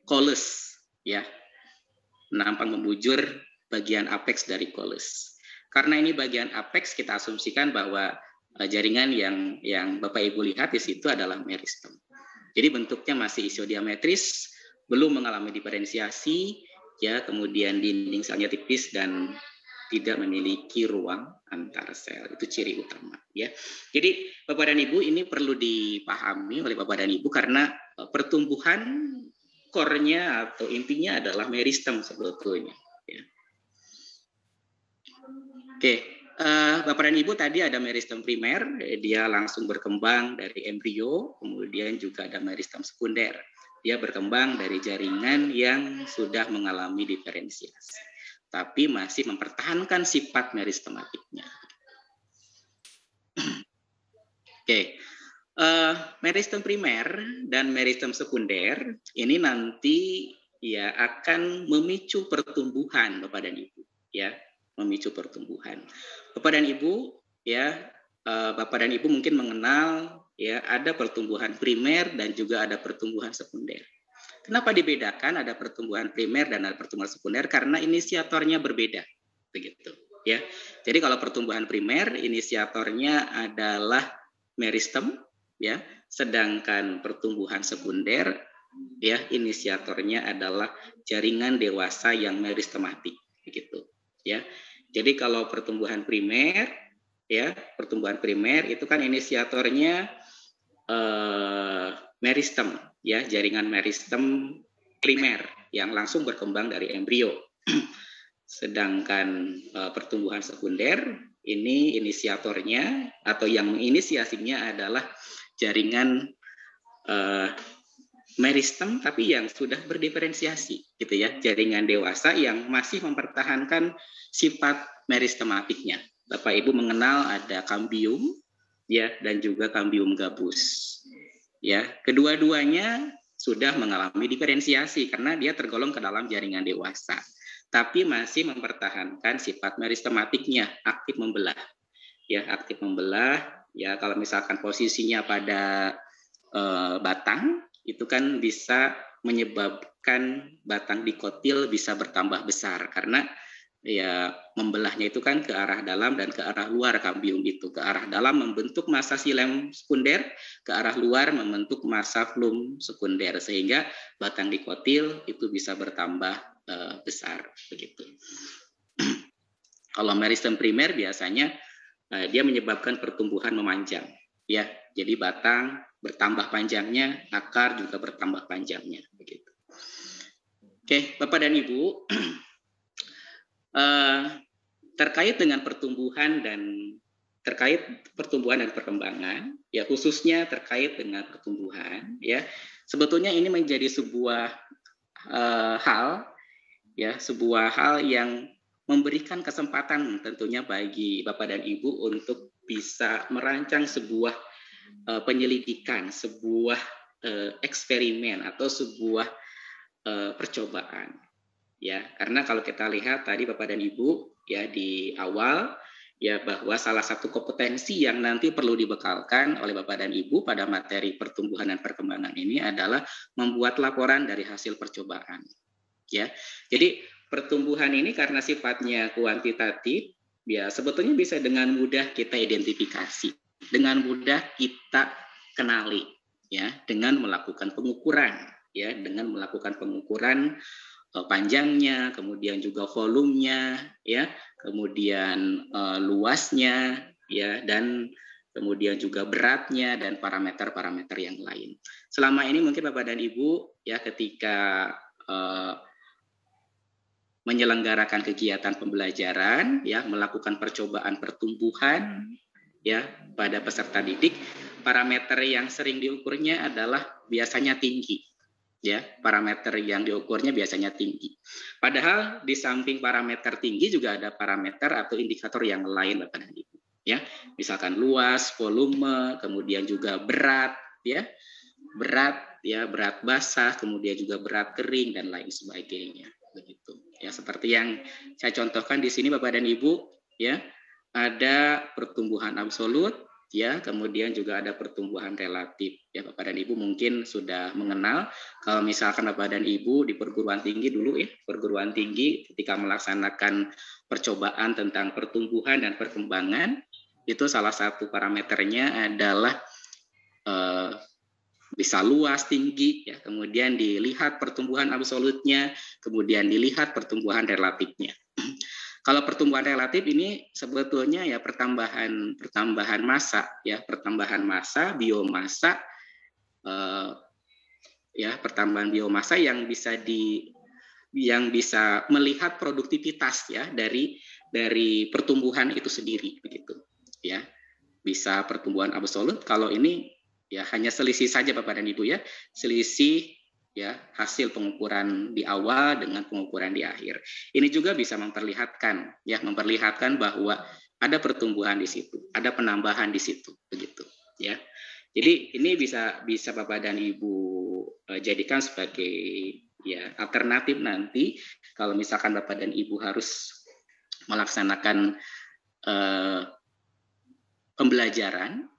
koles, ya, penampang membujur bagian apeks dari koles. Karena ini bagian apeks, kita asumsikan bahwa jaringan yang Bapak Ibu lihat di situ adalah meristem. Jadi bentuknya masih isiodiametris, belum mengalami diferensiasi, ya, kemudian dinding selnya tipis dan tidak memiliki ruang antar sel. Itu ciri utama, ya. Jadi Bapak dan Ibu, ini perlu dipahami oleh Bapak dan Ibu karena pertumbuhan core-nya atau intinya adalah meristem sebetulnya, ya. Oke, Bapak dan Ibu, tadi ada meristem primer, dia langsung berkembang dari embrio, kemudian juga ada meristem sekunder. Dia berkembang dari jaringan yang sudah mengalami diferensiasi, tapi masih mempertahankan sifat meristematiknya. Oke, meristem primer dan meristem sekunder ini nanti ya akan memicu pertumbuhan Bapak dan Ibu, ya. Memicu pertumbuhan. Bapak dan Ibu, ya, Bapak dan Ibu mungkin mengenal ya ada pertumbuhan primer dan juga ada pertumbuhan sekunder. Kenapa dibedakan ada pertumbuhan primer dan ada pertumbuhan sekunder? Karena inisiatornya berbeda, begitu, ya. Jadi kalau pertumbuhan primer inisiatornya adalah meristem, ya, sedangkan pertumbuhan sekunder ya inisiatornya adalah jaringan dewasa yang meristematik, begitu. Ya, jadi kalau pertumbuhan primer, ya pertumbuhan primer itu kan inisiatornya meristem, ya jaringan meristem primer yang langsung berkembang dari embrio. Sedangkan pertumbuhan sekunder ini inisiatornya atau yang menginisiasinya adalah jaringan meristem tapi yang sudah berdiferensiasi, gitu ya, jaringan dewasa yang masih mempertahankan sifat meristematiknya. Bapak Ibu mengenal ada kambium, ya, dan juga kambium gabus, ya. Kedua-duanya sudah mengalami diferensiasi karena dia tergolong ke dalam jaringan dewasa, tapi masih mempertahankan sifat meristematiknya, aktif membelah, ya, aktif membelah. Ya, kalau misalkan posisinya pada batang itu kan bisa menyebabkan batang dikotil bisa bertambah besar karena ya membelahnya itu kan ke arah dalam dan ke arah luar kambium itu. Ke arah dalam membentuk massa xilem sekunder, ke arah luar membentuk massa flum sekunder sehingga batang dikotil itu bisa bertambah besar, begitu. Kalau meristem primer biasanya dia menyebabkan pertumbuhan memanjang, ya. Jadi batang bertambah panjangnya, akar juga bertambah panjangnya, begitu. Oke, Bapak dan Ibu, terkait dengan pertumbuhan dan perkembangan, ya khususnya terkait dengan pertumbuhan, ya sebetulnya ini menjadi sebuah sebuah hal yang memberikan kesempatan tentunya bagi Bapak dan Ibu untuk bisa merancang sebuah penyelidikan, sebuah eksperimen atau sebuah percobaan, ya. Karena kalau kita lihat tadi Bapak dan Ibu ya di awal ya bahwa salah satu kompetensi yang nanti perlu dibekalkan oleh Bapak dan Ibu pada materi pertumbuhan dan perkembangan ini adalah membuat laporan dari hasil percobaan, ya. Jadi pertumbuhan ini karena sifatnya kuantitatif, ya sebetulnya bisa dengan mudah kita identifikasi, dengan mudah kita kenali, ya, dengan melakukan pengukuran, ya, dengan melakukan pengukuran panjangnya, kemudian juga volumenya, ya, kemudian luasnya, ya, dan kemudian juga beratnya dan parameter-parameter yang lain. Selama ini mungkin Bapak dan Ibu ya ketika menyelenggarakan kegiatan pembelajaran, ya, melakukan percobaan pertumbuhan, ya, pada peserta didik, parameter yang sering diukurnya adalah biasanya tinggi. Ya, parameter yang diukurnya biasanya tinggi. Padahal di samping parameter tinggi juga ada parameter atau indikator yang lain Bapak dan Ibu. Ya, misalkan luas, volume, kemudian juga berat, ya, berat basah, kemudian juga berat kering dan lain sebagainya. Begitu. Ya, seperti yang saya contohkan di sini Bapak dan Ibu, ya, ada pertumbuhan absolut. Ya, kemudian juga ada pertumbuhan relatif. Ya, Bapak dan Ibu mungkin sudah mengenal kalau misalkan Bapak dan Ibu di perguruan tinggi dulu perguruan tinggi ketika melaksanakan percobaan tentang pertumbuhan dan perkembangan, itu salah satu parameternya adalah bisa luas, tinggi, ya, kemudian dilihat pertumbuhan absolutnya, kemudian dilihat pertumbuhan relatifnya. Kalau pertumbuhan relatif ini sebetulnya ya pertambahan massa, ya, pertambahan massa, biomassa, ya, pertambahan biomassa yang bisa melihat produktivitas, ya, dari pertumbuhan itu sendiri, begitu, ya. Bisa pertumbuhan absolut. Kalau ini ya hanya selisih saja Bapak dan Ibu, ya, selisih, ya, hasil pengukuran di awal dengan pengukuran di akhir. Ini juga bisa memperlihatkan bahwa ada pertumbuhan di situ, ada penambahan di situ, begitu, ya. Jadi ini bisa Bapak dan Ibu jadikan sebagai, ya, alternatif nanti kalau misalkan Bapak dan Ibu harus melaksanakan pembelajaran,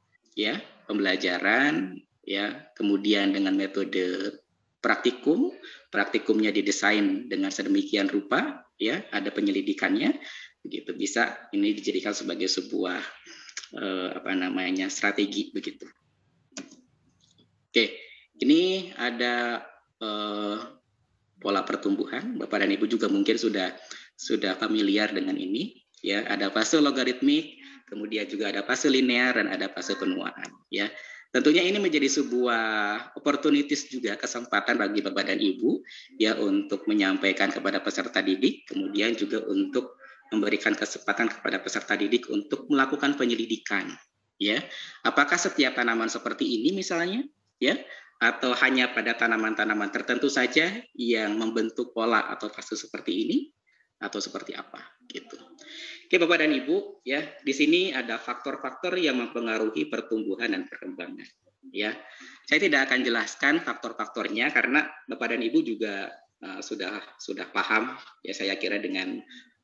ya, kemudian dengan metode praktikumnya didesain dengan sedemikian rupa, ya, ada penyelidikannya, begitu, bisa ini dijadikan sebagai sebuah strategi, begitu. Oke, ini ada pola pertumbuhan. Bapak dan Ibu juga mungkin sudah familiar dengan ini, ya. Ada fase logaritmik, kemudian juga ada fase linear dan ada fase penuaan, ya. Tentunya ini menjadi sebuah opportunities juga, kesempatan bagi Bapak dan Ibu, ya, untuk menyampaikan kepada peserta didik, kemudian juga untuk memberikan kesempatan kepada peserta didik untuk melakukan penyelidikan, ya. Apakah setiap tanaman seperti ini misalnya, ya, atau hanya pada tanaman-tanaman tertentu saja yang membentuk pola atau fase seperti ini, atau seperti apa, gitu. Oke, Bapak dan Ibu, ya, di sini ada faktor-faktor yang mempengaruhi pertumbuhan dan perkembangan, ya. Saya tidak akan jelaskan faktor-faktornya karena Bapak dan Ibu juga sudah paham, ya, saya kira dengan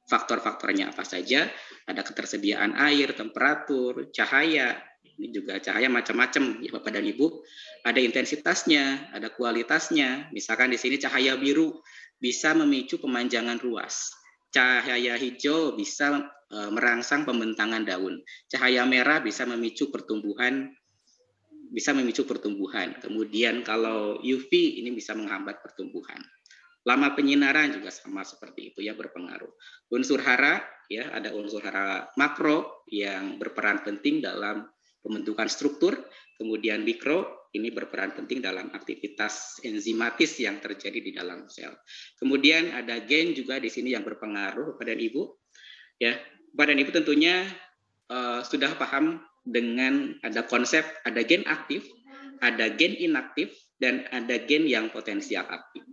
faktor-faktornya apa saja. Ada ketersediaan air, temperatur, cahaya, ini juga cahaya macam-macam, ya, Bapak dan Ibu. Ada intensitasnya, ada kualitasnya. Misalkan di sini cahaya biru bisa memicu pemanjangan ruas. Cahaya hijau bisa merangsang pembentangan daun. Cahaya merah bisa memicu pertumbuhan. Kemudian kalau UV ini bisa menghambat pertumbuhan. Lama penyinaran juga sama seperti itu, ya, berpengaruh. Unsur hara, ya, ada unsur hara makro yang berperan penting dalam pembentukan struktur. Kemudian mikro ini berperan penting dalam aktivitas enzimatis yang terjadi di dalam sel. Kemudian ada gen juga di sini yang berpengaruh Bapak dan Ibu, ya. Bapak dan Ibu tentunya sudah paham dengan ada konsep, ada gen aktif, ada gen inaktif, dan ada gen yang potensial aktif,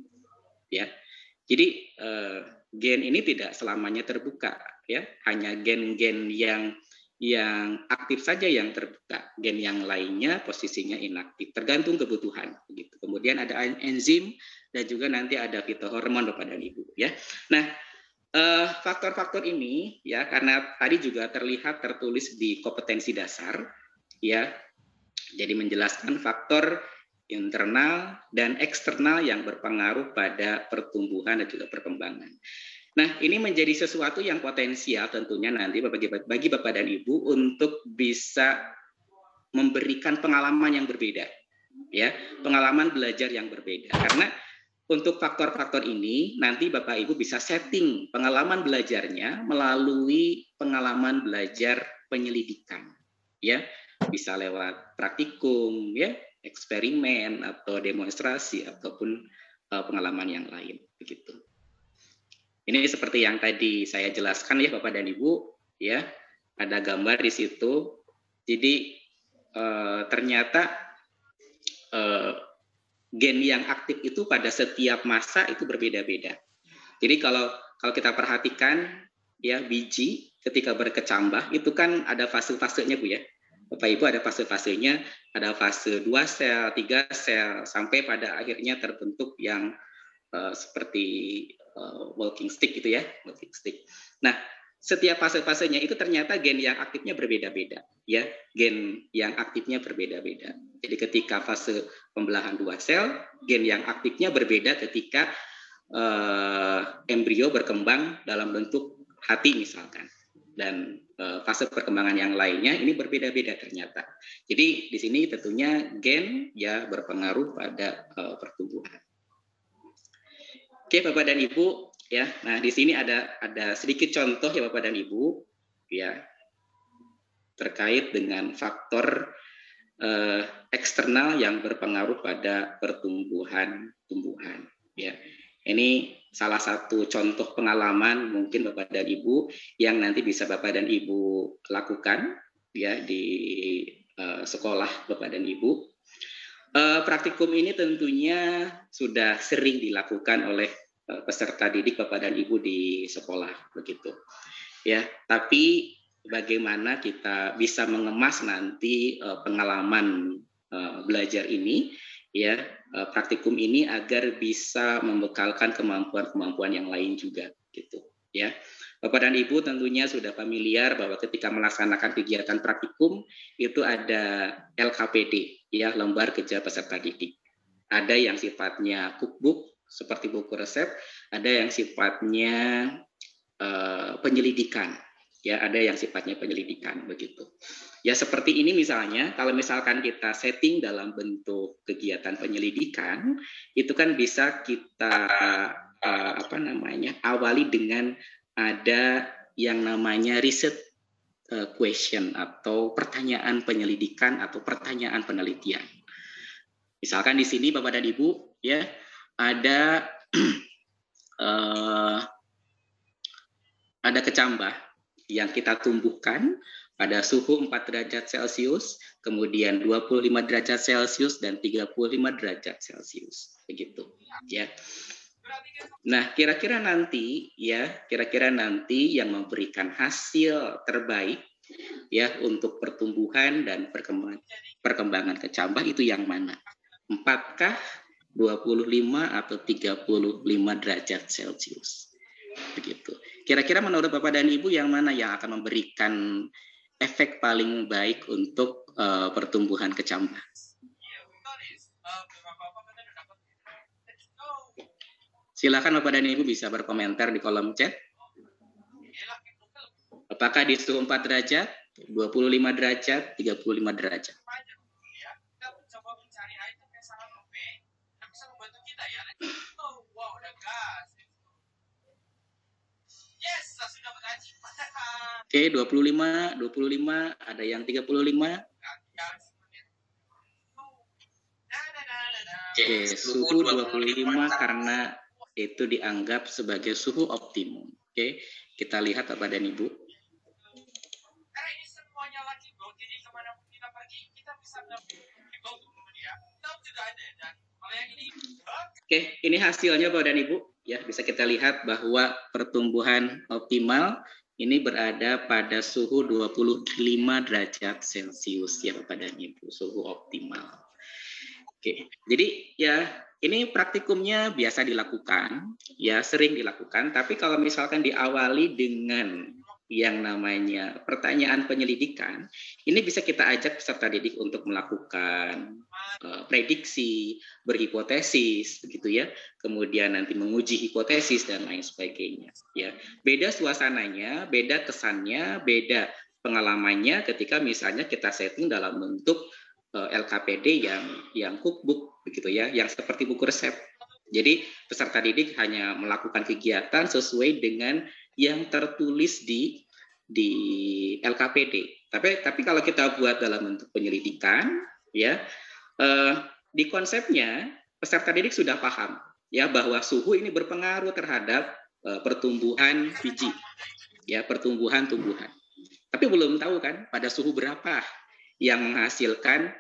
ya. Jadi gen ini tidak selamanya terbuka, ya. Hanya gen-gen yang aktif saja yang terbuka, gen yang lainnya posisinya inaktif, tergantung kebutuhan, begitu. Kemudian ada enzim dan juga nanti ada fitohormon Bapak dan Ibu, ya. Nah, faktor-faktor ini, ya, karena tadi juga tertulis di kompetensi dasar, ya. Jadi menjelaskan faktor internal dan eksternal yang berpengaruh pada pertumbuhan dan juga perkembangan. Nah, ini menjadi sesuatu yang potensial tentunya nanti bagi Bapak dan Ibu untuk bisa memberikan pengalaman yang berbeda, ya, pengalaman belajar yang berbeda. Karena untuk faktor-faktor ini nanti Bapak Ibu bisa setting pengalaman belajarnya melalui pengalaman belajar penyelidikan, ya, bisa lewat praktikum, ya, eksperimen atau demonstrasi ataupun pengalaman yang lain, begitu. Ini seperti yang tadi saya jelaskan, ya, Bapak dan Ibu, ya, ada gambar di situ. Jadi ternyata gen yang aktif itu pada setiap masa itu berbeda-beda. Jadi kalau kita perhatikan ya, biji ketika berkecambah itu kan ada fase-fasenya Bu ya. Bapak Ibu, ada fase-fasenya, ada fase 2 sel, 3 sel, sampai pada akhirnya terbentuk yang seperti walking stick gitu ya, walking stick. Nah, setiap fase-fasenya itu ternyata gen yang aktifnya berbeda-beda ya, gen yang aktifnya berbeda-beda. Jadi ketika fase pembelahan 2 sel, gen yang aktifnya berbeda ketika embrio berkembang dalam bentuk hati misalkan, dan fase perkembangan yang lainnya ini berbeda-beda ternyata. Jadi di sini tentunya gen ya berpengaruh pada pertumbuhan. Oke Bapak dan Ibu ya, nah di sini ada sedikit contoh ya Bapak dan Ibu ya, terkait dengan faktor eksternal yang berpengaruh pada pertumbuhan ya. Ini salah satu contoh pengalaman mungkin Bapak dan Ibu yang nanti bisa Bapak dan Ibu lakukan ya di sekolah Bapak dan Ibu. Praktikum ini tentunya sudah sering dilakukan oleh peserta didik Bapak dan Ibu di sekolah begitu. Ya, tapi bagaimana kita bisa mengemas nanti pengalaman belajar ini ya, praktikum ini agar bisa membekalkan kemampuan-kemampuan yang lain juga gitu ya. Bapak dan Ibu tentunya sudah familiar bahwa ketika melaksanakan kegiatan praktikum itu ada LKPD ya, lembar kerja peserta didik. Ada yang sifatnya cookbook seperti buku resep, ada yang sifatnya penyelidikan ya, ada yang sifatnya penyelidikan begitu. Ya seperti ini misalnya, kalau misalkan kita setting dalam bentuk kegiatan penyelidikan, itu kan bisa kita awali dengan ada yang namanya riset question atau pertanyaan penyelidikan atau pertanyaan penelitian. Misalkan di sini Bapak dan Ibu ya, ada ada kecambah yang kita tumbuhkan pada suhu 4 derajat Celcius, kemudian 25 derajat Celcius dan 35 derajat Celcius, begitu ya. Nah, kira-kira nanti yang memberikan hasil terbaik ya untuk pertumbuhan dan perkembangan kecambah itu yang mana? 4-kah, 25 atau 35 derajat Celcius? Begitu. Kira-kira menurut Bapak dan Ibu yang mana yang akan memberikan efek paling baik untuk pertumbuhan kecambah? Silakan Bapak dan Ibu bisa berkomentar di kolom chat. Apakah di suhu 4 derajat, 25 derajat, 35 derajat? Oke, 25, ada yang 35. Oke, suhu 25 karena itu dianggap sebagai suhu optimum. Oke, kita lihat Bapak dan Ibu. Karena ini semuanya lagi bro, jadi kemanapun kita pergi, kita bisa Oke, ini hasilnya Bapak dan Ibu. Ya, bisa kita lihat bahwa pertumbuhan optimal ini berada pada suhu 25 derajat Celcius ya Bapak dan Ibu, suhu optimal. Oke, jadi ya ini praktikumnya biasa dilakukan, ya sering dilakukan, tapi kalau misalkan diawali dengan yang namanya pertanyaan penyelidikan, ini bisa kita ajak peserta didik untuk melakukan prediksi, berhipotesis, begitu ya, kemudian nanti menguji hipotesis dan lain sebagainya. Ya, beda suasananya, beda kesannya, beda pengalamannya ketika misalnya kita setting dalam bentuk LKPD yang cookbook, begitu ya, yang seperti buku resep. Jadi peserta didik hanya melakukan kegiatan sesuai dengan yang tertulis di LKPD. Tapi kalau kita buat dalam bentuk penyelidikan, ya di konsepnya peserta didik sudah paham ya bahwa suhu ini berpengaruh terhadap pertumbuhan biji, ya pertumbuhan tumbuhan. Tapi belum tahu kan pada suhu berapa yang menghasilkan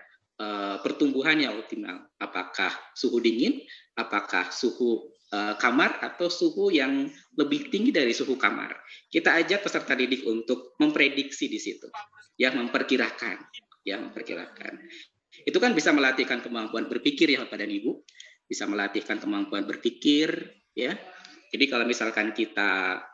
pertumbuhan yang optimal. Apakah suhu dingin, apakah suhu kamar, atau suhu yang lebih tinggi dari suhu kamar. Kita ajak peserta didik untuk memprediksi di situ, ya, memperkirakan. Itu kan bisa melatihkan kemampuan berpikir ya Bapak dan Ibu, bisa melatihkan kemampuan berpikir, ya. Jadi kalau misalkan kita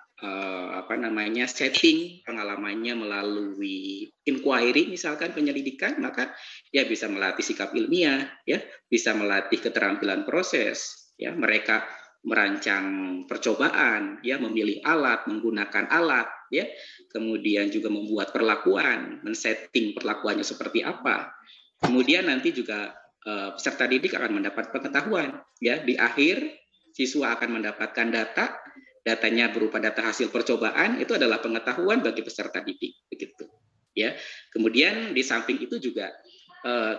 setting pengalamannya melalui inquiry, misalkan penyelidikan, maka ya bisa melatih sikap ilmiah, ya, bisa melatih keterampilan proses, ya, mereka merancang percobaan, ya, memilih alat, menggunakan alat, ya, kemudian juga membuat perlakuan, men-setting perlakuannya seperti apa. Kemudian nanti juga peserta didik akan mendapat pengetahuan, ya, di akhir siswa akan mendapatkan datanya berupa data hasil percobaan, itu adalah pengetahuan bagi peserta didik, begitu, ya. Kemudian di samping itu juga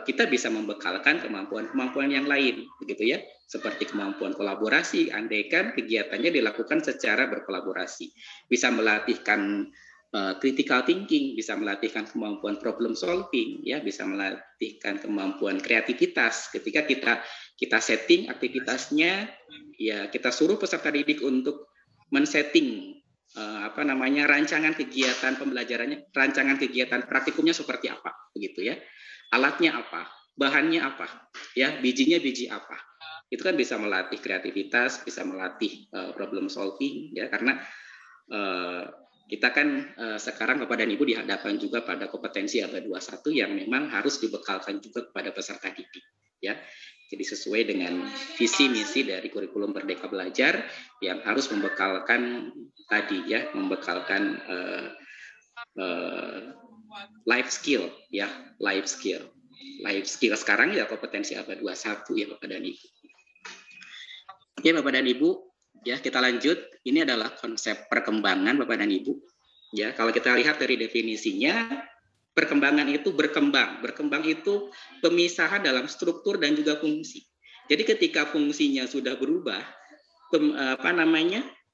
kita bisa membekalkan kemampuan-kemampuan yang lain, begitu ya, seperti kemampuan kolaborasi, andaikan kegiatannya dilakukan secara berkolaborasi, bisa melatihkan critical thinking, bisa melatihkan kemampuan problem solving, ya, bisa melatihkan kemampuan kreativitas. Ketika kita setting aktivitasnya, ya, kita suruh peserta didik untuk men-setting rancangan kegiatan pembelajarannya, rancangan kegiatan praktikumnya seperti apa, begitu ya. Alatnya apa, bahannya apa, ya, bijinya biji apa. Itu kan bisa melatih kreativitas, bisa melatih problem solving, ya, karena kita kan sekarang Bapak dan Ibu dihadapkan juga pada kompetensi abad 21 yang memang harus dibekalkan juga kepada peserta didik, ya. Jadi sesuai dengan visi misi dari kurikulum Merdeka Belajar yang harus membekalkan tadi, ya, membekalkan life skill, ya, life skill sekarang ya kompetensi abad 21 ya Bapak dan Ibu. Oke Bapak dan Ibu, ya, kita lanjut. Ini adalah konsep perkembangan Bapak dan Ibu. Ya, kalau kita lihat dari definisinya, perkembangan itu berkembang. Berkembang itu pemisahan dalam struktur dan juga fungsi. Jadi ketika fungsinya sudah berubah,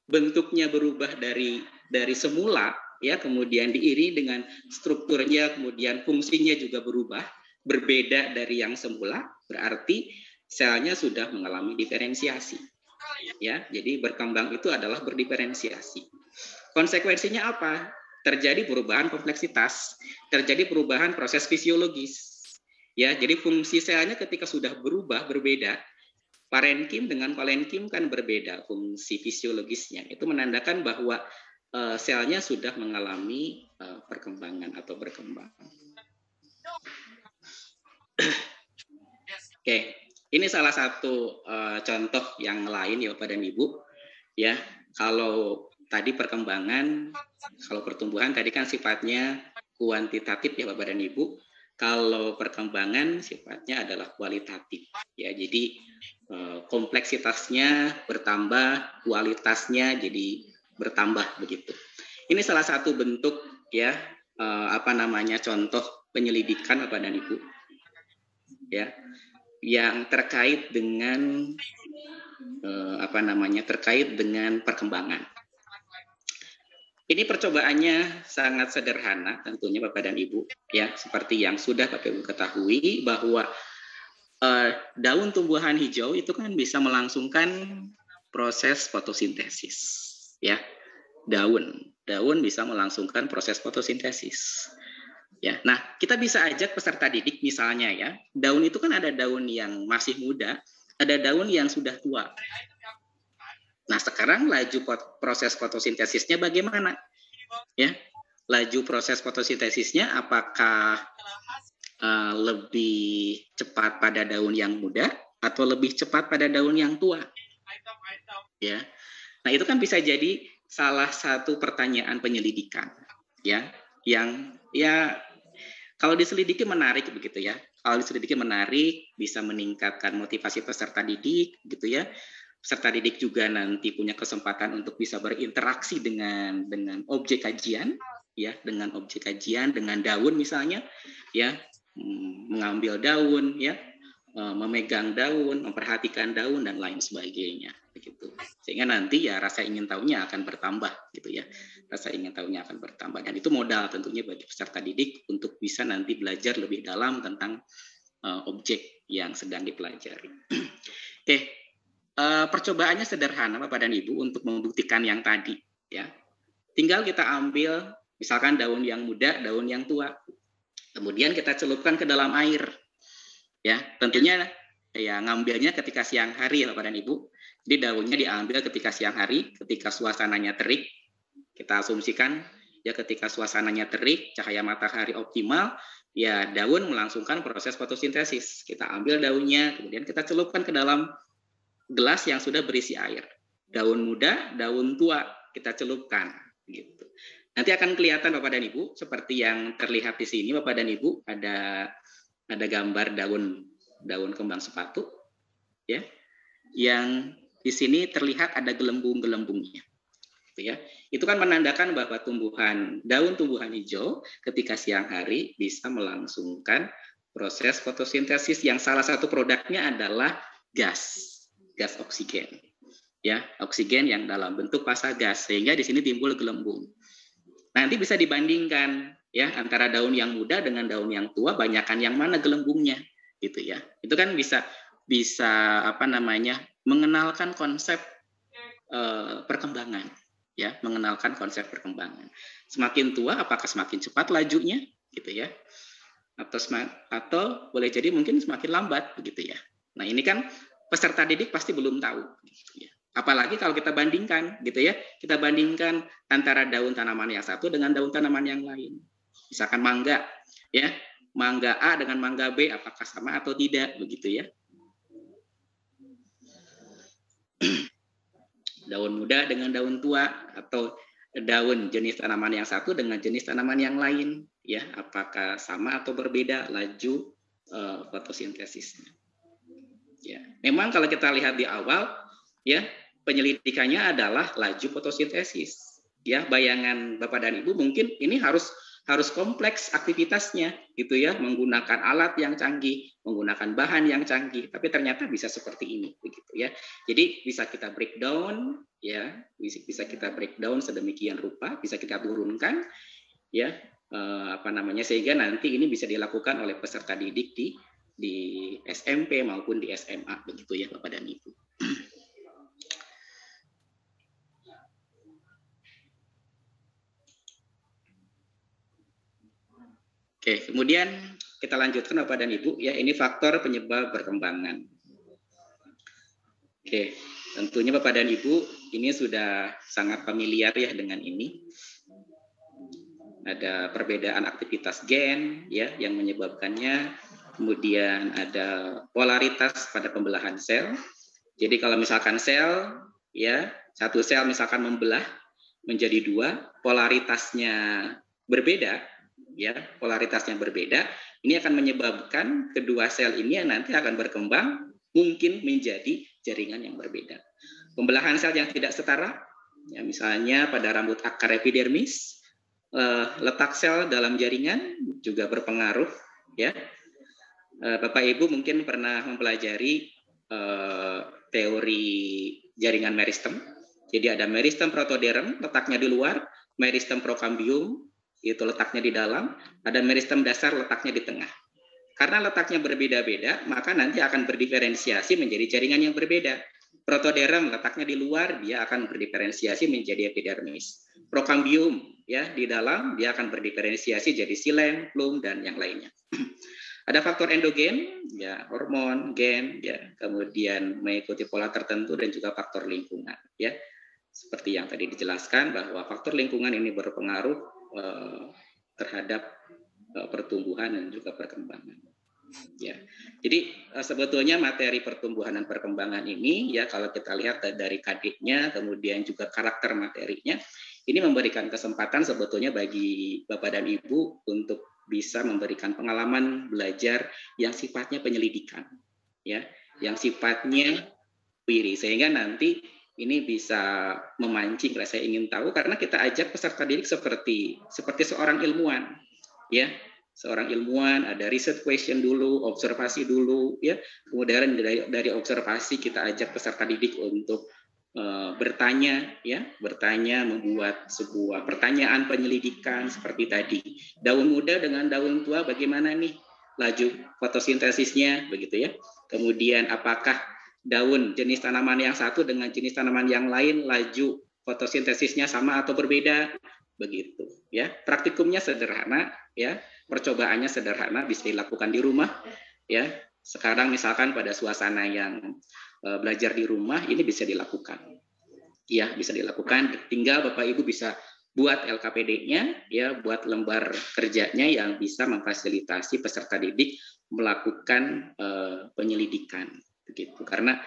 bentuknya berubah dari semula, ya, kemudian diiringi dengan strukturnya, kemudian fungsinya juga berubah, berbeda dari yang semula, berarti selnya sudah mengalami diferensiasi. Ya, jadi berkembang itu adalah berdiferensiasi. Konsekuensinya apa? Terjadi perubahan kompleksitas, terjadi perubahan proses fisiologis. Ya, jadi fungsi selnya ketika sudah berubah, berbeda, parenkim dengan kolenkim kan berbeda fungsi fisiologisnya. Itu menandakan bahwa selnya sudah mengalami perkembangan atau berkembang. Oke, ini salah satu contoh yang lain ya Bapak dan Ibu. Ya, kalau tadi perkembangan, kalau pertumbuhan tadi kan sifatnya kuantitatif ya Bapak dan Ibu. Kalau perkembangan sifatnya adalah kualitatif. Ya, jadi kompleksitasnya bertambah, kualitasnya jadi bertambah begitu. Ini salah satu bentuk ya contoh penyelidikan Bapak dan Ibu. Ya, yang terkait dengan terkait dengan perkembangan. Ini percobaannya sangat sederhana tentunya Bapak dan Ibu, ya, seperti yang sudah Bapak Ibu ketahui bahwa daun tumbuhan hijau itu kan bisa melangsungkan proses fotosintesis, ya. Daun bisa melangsungkan proses fotosintesis. Ya, nah kita bisa ajak peserta didik misalnya ya, daun itu kan ada daun yang masih muda, ada daun yang sudah tua. Nah sekarang laju proses fotosintesisnya bagaimana? Ya, laju proses fotosintesisnya apakah lebih cepat pada daun yang muda atau lebih cepat pada daun yang tua? Ya, nah itu kan bisa jadi salah satu pertanyaan penyelidikan, ya, yang ya kalau diselidiki menarik begitu ya. Kalau diselidiki menarik, bisa meningkatkan motivasi peserta didik, gitu ya. Peserta didik juga nanti punya kesempatan untuk bisa berinteraksi dengan objek kajian, ya, dengan objek kajian, dengan daun misalnya, ya, mengambil daun, ya, memegang daun, memperhatikan daun dan lain sebagainya. begitu. Sehingga nanti ya rasa ingin tahunya akan bertambah gitu ya. Rasa ingin tahunya akan bertambah, dan itu modal tentunya bagi peserta didik untuk bisa nanti belajar lebih dalam tentang objek yang sedang dipelajari. Oke, percobaannya sederhana Bapak dan Ibu untuk membuktikan yang tadi ya. Tinggal kita ambil misalkan daun yang muda, daun yang tua. Kemudian kita celupkan ke dalam air. Ya, tentunya ya ngambilnya ketika siang hari ya Bapak dan Ibu. Jadi daunnya diambil ketika siang hari, ketika suasananya terik. Kita asumsikan ya ketika suasananya terik, cahaya matahari optimal, ya daun melangsungkan proses fotosintesis. Kita ambil daunnya, kemudian kita celupkan ke dalam gelas yang sudah berisi air. Daun muda, daun tua kita celupkan gitu. Nanti akan kelihatan Bapak dan Ibu seperti yang terlihat di sini Bapak dan Ibu, ada gambar daun kembang sepatu ya. Yang di sini terlihat ada gelembung-gelembungnya. Gitu ya. Itu kan menandakan bahwa daun tumbuhan hijau ketika siang hari bisa melangsungkan proses fotosintesis yang salah satu produknya adalah gas oksigen. Ya, oksigen yang dalam bentuk fasa gas, sehingga di sini timbul gelembung. Nanti bisa dibandingkan ya antara daun yang muda dengan daun yang tua, banyakan yang mana gelembungnya gitu ya. Itu kan bisa mengenalkan konsep perkembangan ya, mengenalkan konsep perkembangan. Semakin tua apakah semakin cepat lajunya gitu ya. Atau boleh jadi mungkin semakin lambat begitu ya. Nah, ini kan peserta didik pasti belum tahu gitu ya. Apalagi kalau kita bandingkan gitu ya, kita bandingkan antara daun tanaman yang satu dengan daun tanaman yang lain. Misalkan mangga ya, mangga A dengan mangga B apakah sama atau tidak begitu ya. Daun muda dengan daun tua, atau daun jenis tanaman yang satu dengan jenis tanaman yang lain ya, apakah sama atau berbeda laju fotosintesisnya. Ya, memang kalau kita lihat di awal ya, penyelidikannya adalah laju fotosintesis. Ya, bayangan Bapak dan Ibu mungkin ini harus kompleks aktivitasnya gitu ya, menggunakan alat yang canggih, menggunakan bahan yang canggih, tapi ternyata bisa seperti ini begitu ya. Jadi bisa kita breakdown ya, bisa kita breakdown sedemikian rupa, bisa kita turunkan ya, sehingga nanti ini bisa dilakukan oleh peserta didik di SMP maupun di SMA begitu ya Bapak dan Ibu. Oke, kemudian kita lanjutkan Bapak dan Ibu ya, ini faktor penyebab perkembangan. Oke, tentunya Bapak dan Ibu ini sudah sangat familiar ya dengan ini. Ada perbedaan aktivitas gen ya yang menyebabkannya, kemudian ada polaritas pada pembelahan sel. Jadi kalau misalkan sel ya, satu sel misalkan membelah menjadi dua, polaritasnya berbeda ya, polaritasnya berbeda, ini akan menyebabkan kedua sel ini yang nanti akan berkembang mungkin menjadi jaringan yang berbeda. Pembelahan sel yang tidak setara, ya misalnya pada rambut akar epidermis, letak sel dalam jaringan juga berpengaruh ya. Bapak Ibu mungkin pernah mempelajari teori jaringan meristem. Jadi ada meristem protoderm, letaknya di luar, meristem prokambium, itu letaknya di dalam, ada meristem dasar letaknya di tengah. Karena letaknya berbeda-beda, maka nanti akan berdiferensiasi menjadi jaringan yang berbeda. Protoderm letaknya di luar, dia akan berdiferensiasi menjadi epidermis. Prokambium ya di dalam, dia akan berdiferensiasi jadi xilem, plum, dan yang lainnya. Ada faktor endogen, ya hormon, gen, ya kemudian mengikuti pola tertentu, dan juga faktor lingkungan, ya seperti yang tadi dijelaskan bahwa faktor lingkungan ini berpengaruh terhadap pertumbuhan dan juga perkembangan. Ya, jadi sebetulnya materi pertumbuhan dan perkembangan ini ya kalau kita lihat dari kadiknya, kemudian juga karakter materinya, ini memberikan kesempatan sebetulnya bagi Bapak dan Ibu untuk bisa memberikan pengalaman belajar yang sifatnya penyelidikan, ya, yang sifatnya query, sehingga nanti ini bisa memancing rasa ingin tahu karena kita ajak peserta didik seperti seorang ilmuwan, ya, seorang ilmuwan ada research question dulu, observasi dulu, ya, kemudian dari observasi kita ajak peserta didik untuk bertanya, membuat sebuah pertanyaan penyelidikan seperti tadi. Daun muda dengan daun tua bagaimana nih laju fotosintesisnya, begitu ya. Kemudian apakah daun jenis tanaman yang satu dengan jenis tanaman yang lain laju fotosintesisnya sama atau berbeda, begitu ya. Praktikumnya sederhana ya, percobaannya sederhana, bisa dilakukan di rumah ya. Sekarang misalkan pada suasana yang belajar di rumah ini bisa dilakukan. Ya, bisa dilakukan. Tinggal Bapak Ibu bisa buat LKPD-nya ya, buat lembar kerjanya yang bisa memfasilitasi peserta didik melakukan penyelidikan begitu. Karena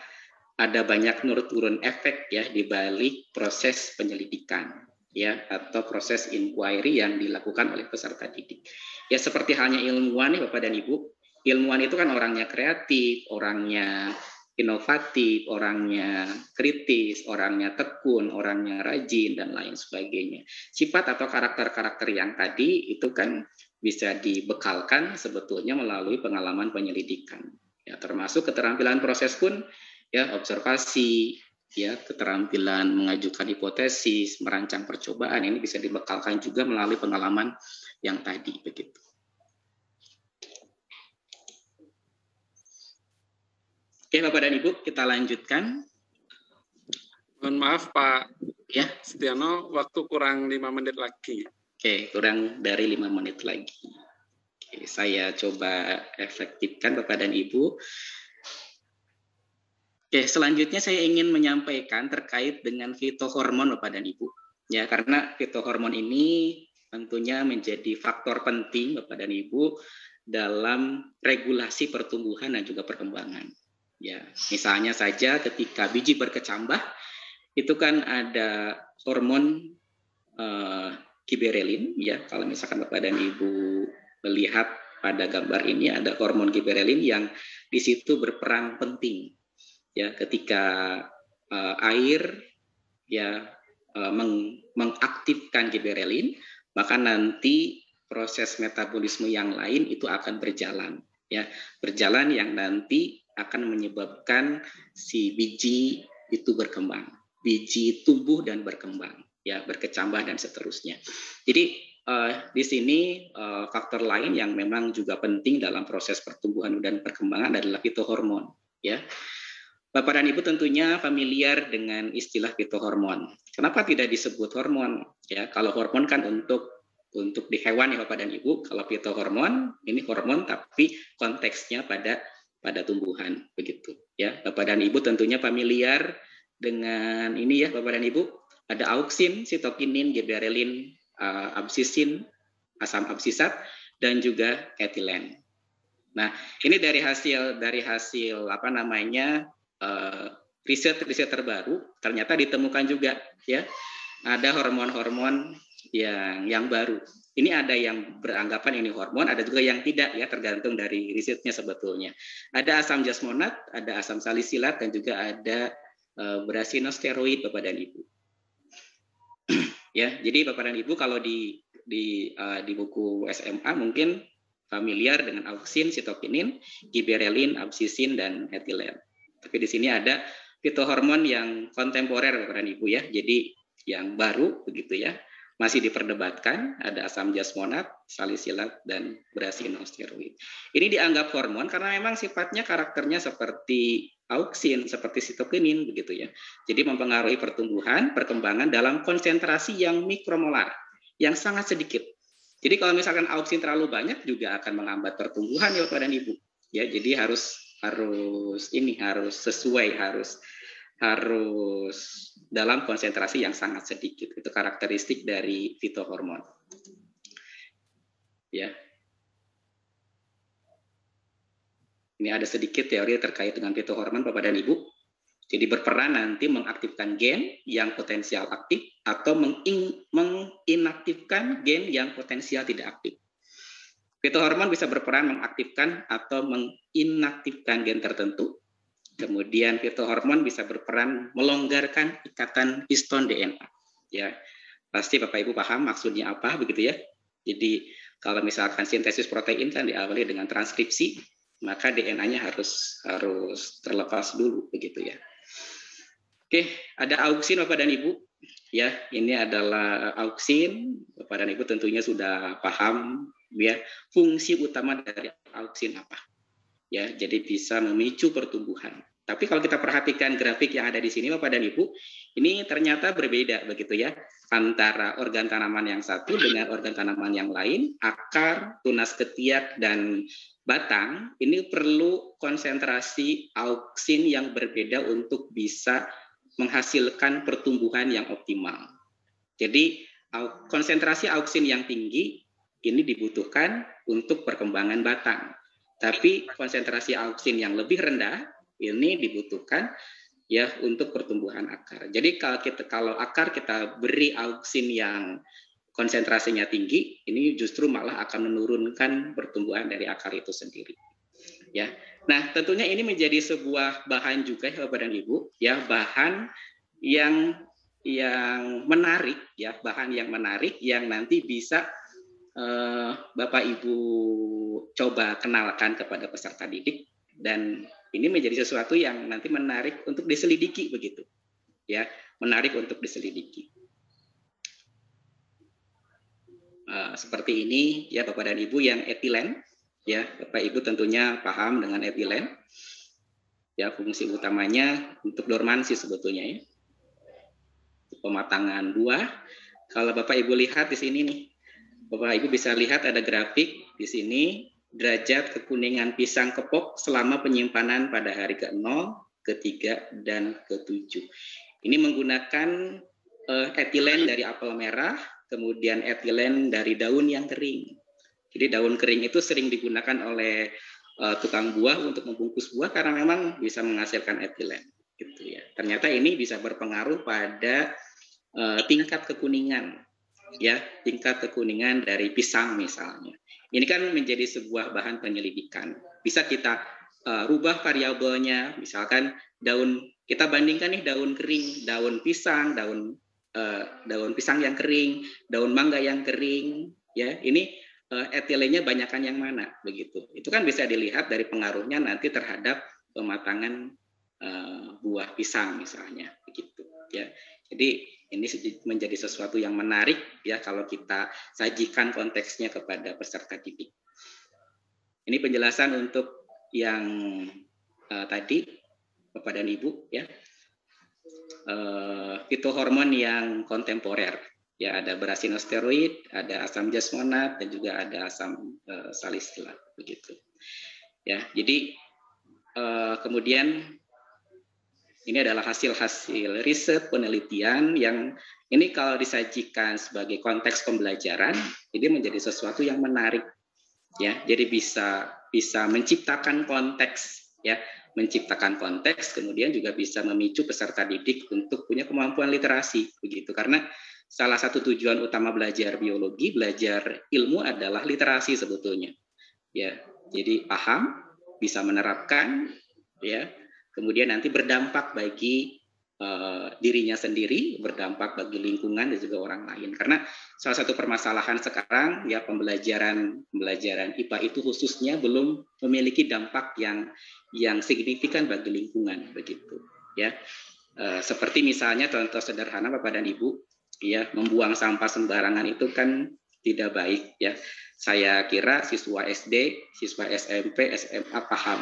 ada banyak turun efek ya di balik proses penyelidikan ya, atau proses inquiry yang dilakukan oleh peserta didik. Ya seperti halnya ilmuwan nih Bapak dan Ibu. Ilmuwan itu kan orangnya kreatif, orangnya inovatif, orangnya kritis, orangnya tekun, orangnya rajin, dan lain sebagainya. Sifat atau karakter-karakter yang tadi itu kan bisa dibekalkan sebetulnya melalui pengalaman penyelidikan. Ya, termasuk keterampilan proses pun, ya observasi, ya keterampilan mengajukan hipotesis, merancang percobaan, ini bisa dibekalkan juga melalui pengalaman yang tadi, begitu. Oke, Bapak dan Ibu, kita lanjutkan. Mohon maaf, Pak Ya. Setiano, waktu kurang 5 menit lagi. Oke, kurang dari 5 menit lagi. Oke, saya coba efektifkan Bapak dan Ibu. Oke, selanjutnya saya ingin menyampaikan terkait dengan fitohormon Bapak dan Ibu. Ya, karena fitohormon ini tentunya menjadi faktor penting Bapak dan Ibu dalam regulasi pertumbuhan dan juga perkembangan. Ya, misalnya saja ketika biji berkecambah, itu kan ada hormon giberelin, ya. Kalau misalkan Bapak dan Ibu melihat pada gambar ini ada hormon giberelin yang di situ berperan penting, ya. Ketika air, ya, mengaktifkan giberelin, maka nanti proses metabolisme yang lain itu akan berjalan, ya, berjalan yang nanti akan menyebabkan si biji itu berkembang, biji tumbuh dan berkembang, ya, berkecambah dan seterusnya. Jadi di sini faktor lain yang memang juga penting dalam proses pertumbuhan dan perkembangan adalah fitohormon, ya. Bapak dan Ibu tentunya familiar dengan istilah fitohormon. Kenapa tidak disebut hormon? Ya, kalau hormon kan untuk di hewan ya Bapak dan Ibu. Kalau fitohormon ini hormon tapi konteksnya pada tumbuhan, begitu ya. Bapak dan Ibu tentunya familiar dengan ini ya Bapak dan Ibu, ada auksin, sitokinin, giberelin, absisin, asam absisat, dan juga etilen. Nah, ini dari hasil apa namanya riset terbaru ternyata ditemukan juga ya ada hormon-hormon yang baru. Ini ada yang beranggapan ini hormon, ada juga yang tidak ya, tergantung dari risetnya sebetulnya. Ada asam jasmonat, ada asam salisilat, dan juga ada berasinosteroid Bapak dan Ibu. Ya, jadi Bapak dan Ibu kalau di buku SMA mungkin familiar dengan auksin, sitokinin, giberelin, absisin, dan etilen. Tapi di sini ada fitohormon yang kontemporer Bapak dan Ibu ya. Jadi yang baru begitu ya. Masih diperdebatkan, ada asam jasmonat, salisilat, dan berasinosteroid. Ini dianggap hormon karena memang sifatnya karakternya seperti auksin, seperti sitokinin begitu ya. Jadi mempengaruhi pertumbuhan, perkembangan dalam konsentrasi yang mikromolar, yang sangat sedikit. Jadi kalau misalkan auksin terlalu banyak juga akan menghambat pertumbuhan ya Bapak dan Ibu. Ya, jadi harus sesuai, harus dalam konsentrasi yang sangat sedikit. Itu karakteristik dari fitohormon. Ya. Ini ada sedikit teori terkait dengan fitohormon Bapak dan Ibu. Jadi berperan nanti mengaktifkan gen yang potensial aktif atau menginaktifkan gen yang potensial tidak aktif. Fitohormon bisa berperan mengaktifkan atau menginaktifkan gen tertentu. Kemudian fitohormon bisa berperan melonggarkan ikatan histon DNA. Ya, pasti Bapak Ibu paham maksudnya apa begitu ya. Jadi kalau misalkan sintesis protein kan diawali dengan transkripsi, maka DNA-nya harus terlepas dulu begitu ya. Oke, ada auksin Bapak dan Ibu. Ya, ini adalah auksin. Bapak dan Ibu tentunya sudah paham ya fungsi utama dari auksin apa. Ya, jadi bisa memicu pertumbuhan. Tapi kalau kita perhatikan grafik yang ada di sini Bapak dan Ibu, ini ternyata berbeda begitu ya antara organ tanaman yang satu dengan organ tanaman yang lain. Akar, tunas ketiak dan batang ini perlu konsentrasi auksin yang berbeda untuk bisa menghasilkan pertumbuhan yang optimal. Jadi konsentrasi auksin yang tinggi ini dibutuhkan untuk perkembangan batang. Tapi konsentrasi auksin yang lebih rendah ini dibutuhkan ya untuk pertumbuhan akar. Jadi kalau akar kita beri auksin yang konsentrasinya tinggi, ini justru malah akan menurunkan pertumbuhan dari akar itu sendiri. Ya. Nah, tentunya ini menjadi sebuah bahan juga ya Bapak dan Ibu, ya bahan yang menarik ya, bahan yang menarik yang nanti bisa Bapak Ibu coba kenalkan kepada peserta didik, dan ini menjadi sesuatu yang nanti menarik untuk diselidiki begitu. Ya, menarik untuk diselidiki. Seperti ini ya Bapak dan Ibu yang etilen. Ya, Bapak Ibu tentunya paham dengan etilen. Ya, fungsi utamanya untuk dormansi sebetulnya ya. Pematangan buah. Kalau Bapak Ibu lihat di sini nih, Bapak Ibu bisa lihat ada grafik di sini derajat kekuningan pisang kepok selama penyimpanan pada hari ke-0, ke-3 dan ke-7. Ini menggunakan etilen dari apel merah, kemudian etilen dari daun yang kering. Jadi daun kering itu sering digunakan oleh tukang buah untuk membungkus buah karena memang bisa menghasilkan etilen. Gitu ya. Ternyata ini bisa berpengaruh pada tingkat kekuningan, ya tingkat kekuningan dari pisang misalnya. Ini kan menjadi sebuah bahan penyelidikan. Bisa kita rubah variabelnya, misalkan daun, kita bandingkan nih daun kering, daun pisang, daun pisang yang kering, daun mangga yang kering, ya ini etilennya banyakan yang mana begitu. Itu kan bisa dilihat dari pengaruhnya nanti terhadap pematangan buah pisang misalnya begitu ya. Jadi ini menjadi sesuatu yang menarik ya kalau kita sajikan konteksnya kepada peserta didik. Ini penjelasan untuk yang tadi Bapak dan Ibu ya. Fitohormon yang kontemporer. Ya, ada berasinosteroid, ada asam jasmonat, dan juga ada asam salisilat begitu. Ya, jadi kemudian ini adalah hasil-hasil riset penelitian yang ini kalau disajikan sebagai konteks pembelajaran, ini menjadi sesuatu yang menarik. Ya, jadi bisa menciptakan konteks, ya, menciptakan konteks, kemudian juga bisa memicu peserta didik untuk punya kemampuan literasi begitu. Karena salah satu tujuan utama belajar biologi, belajar ilmu adalah literasi sebetulnya. Ya, jadi paham, bisa menerapkan, ya, kemudian nanti berdampak bagi dirinya sendiri, berdampak bagi lingkungan dan juga orang lain. Karena salah satu permasalahan sekarang ya pembelajaran IPA itu khususnya belum memiliki dampak yang signifikan bagi lingkungan begitu. Ya, seperti misalnya contoh sederhana Bapak dan Ibu. Ya, membuang sampah sembarangan itu kan tidak baik ya. Saya kira siswa SD, siswa SMP, SMA paham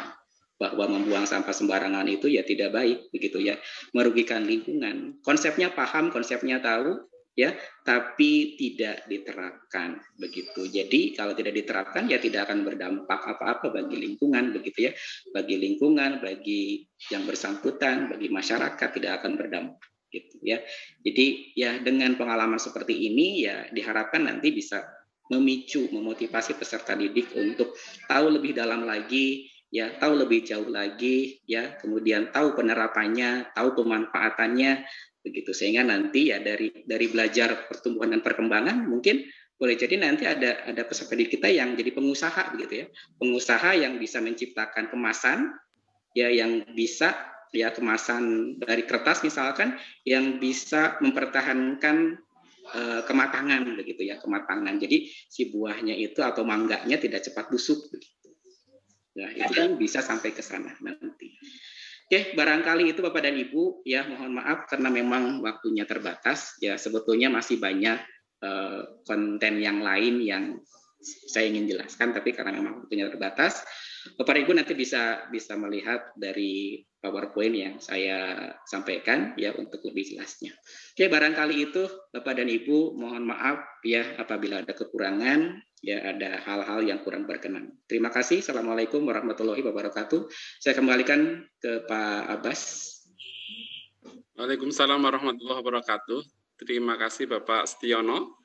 bahwa membuang sampah sembarangan itu ya tidak baik begitu ya, merugikan lingkungan. Konsepnya paham, konsepnya tahu ya, tapi tidak diterapkan begitu. Jadi kalau tidak diterapkan ya tidak akan berdampak apa-apa bagi lingkungan begitu ya. Bagi lingkungan, bagi yang bersangkutan, bagi masyarakat tidak akan berdampak. Gitu ya. Jadi ya dengan pengalaman seperti ini ya diharapkan nanti bisa memicu, memotivasi peserta didik untuk tahu lebih dalam lagi, ya tahu lebih jauh lagi, ya kemudian tahu penerapannya, tahu pemanfaatannya, begitu sehingga nanti ya dari belajar pertumbuhan dan perkembangan mungkin boleh jadi nanti ada peserta didik kita yang jadi pengusaha begitu ya, pengusaha yang bisa menciptakan kemasan, ya yang bisa ya kemasan dari kertas misalkan yang bisa mempertahankan kematangan begitu ya, kematangan. Jadi si buahnya itu atau mangganya tidak cepat busuk begitu. Nah, itu kan bisa sampai ke sana nanti. Oke, barangkali itu Bapak dan Ibu, ya mohon maaf karena memang waktunya terbatas. Ya sebetulnya masih banyak konten yang lain yang saya ingin jelaskan, tapi karena memang waktunya terbatas, Bapak dan Ibu nanti bisa melihat dari PowerPoint yang saya sampaikan ya untuk lebih jelasnya. Oke, barangkali itu Bapak dan Ibu, mohon maaf ya apabila ada kekurangan, ya ada hal-hal yang kurang berkenan. Terima kasih. Assalamualaikum warahmatullahi wabarakatuh. Saya kembalikan ke Pak Abbas. Waalaikumsalam warahmatullahi wabarakatuh. Terima kasih Bapak Setiono.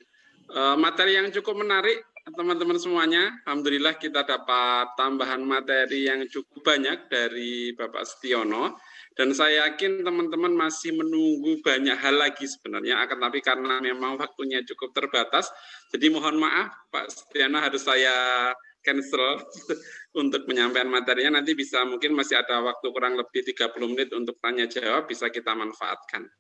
Materi yang cukup menarik teman-teman semuanya. Alhamdulillah kita dapat tambahan materi yang cukup banyak dari Bapak Setiono. Dan saya yakin teman-teman masih menunggu banyak hal lagi sebenarnya, akan tapi karena memang waktunya cukup terbatas, jadi mohon maaf Pak Setiono harus saya cancel untuk penyampaian materinya. Nanti bisa mungkin masih ada waktu kurang lebih 30 menit untuk tanya jawab, bisa kita manfaatkan.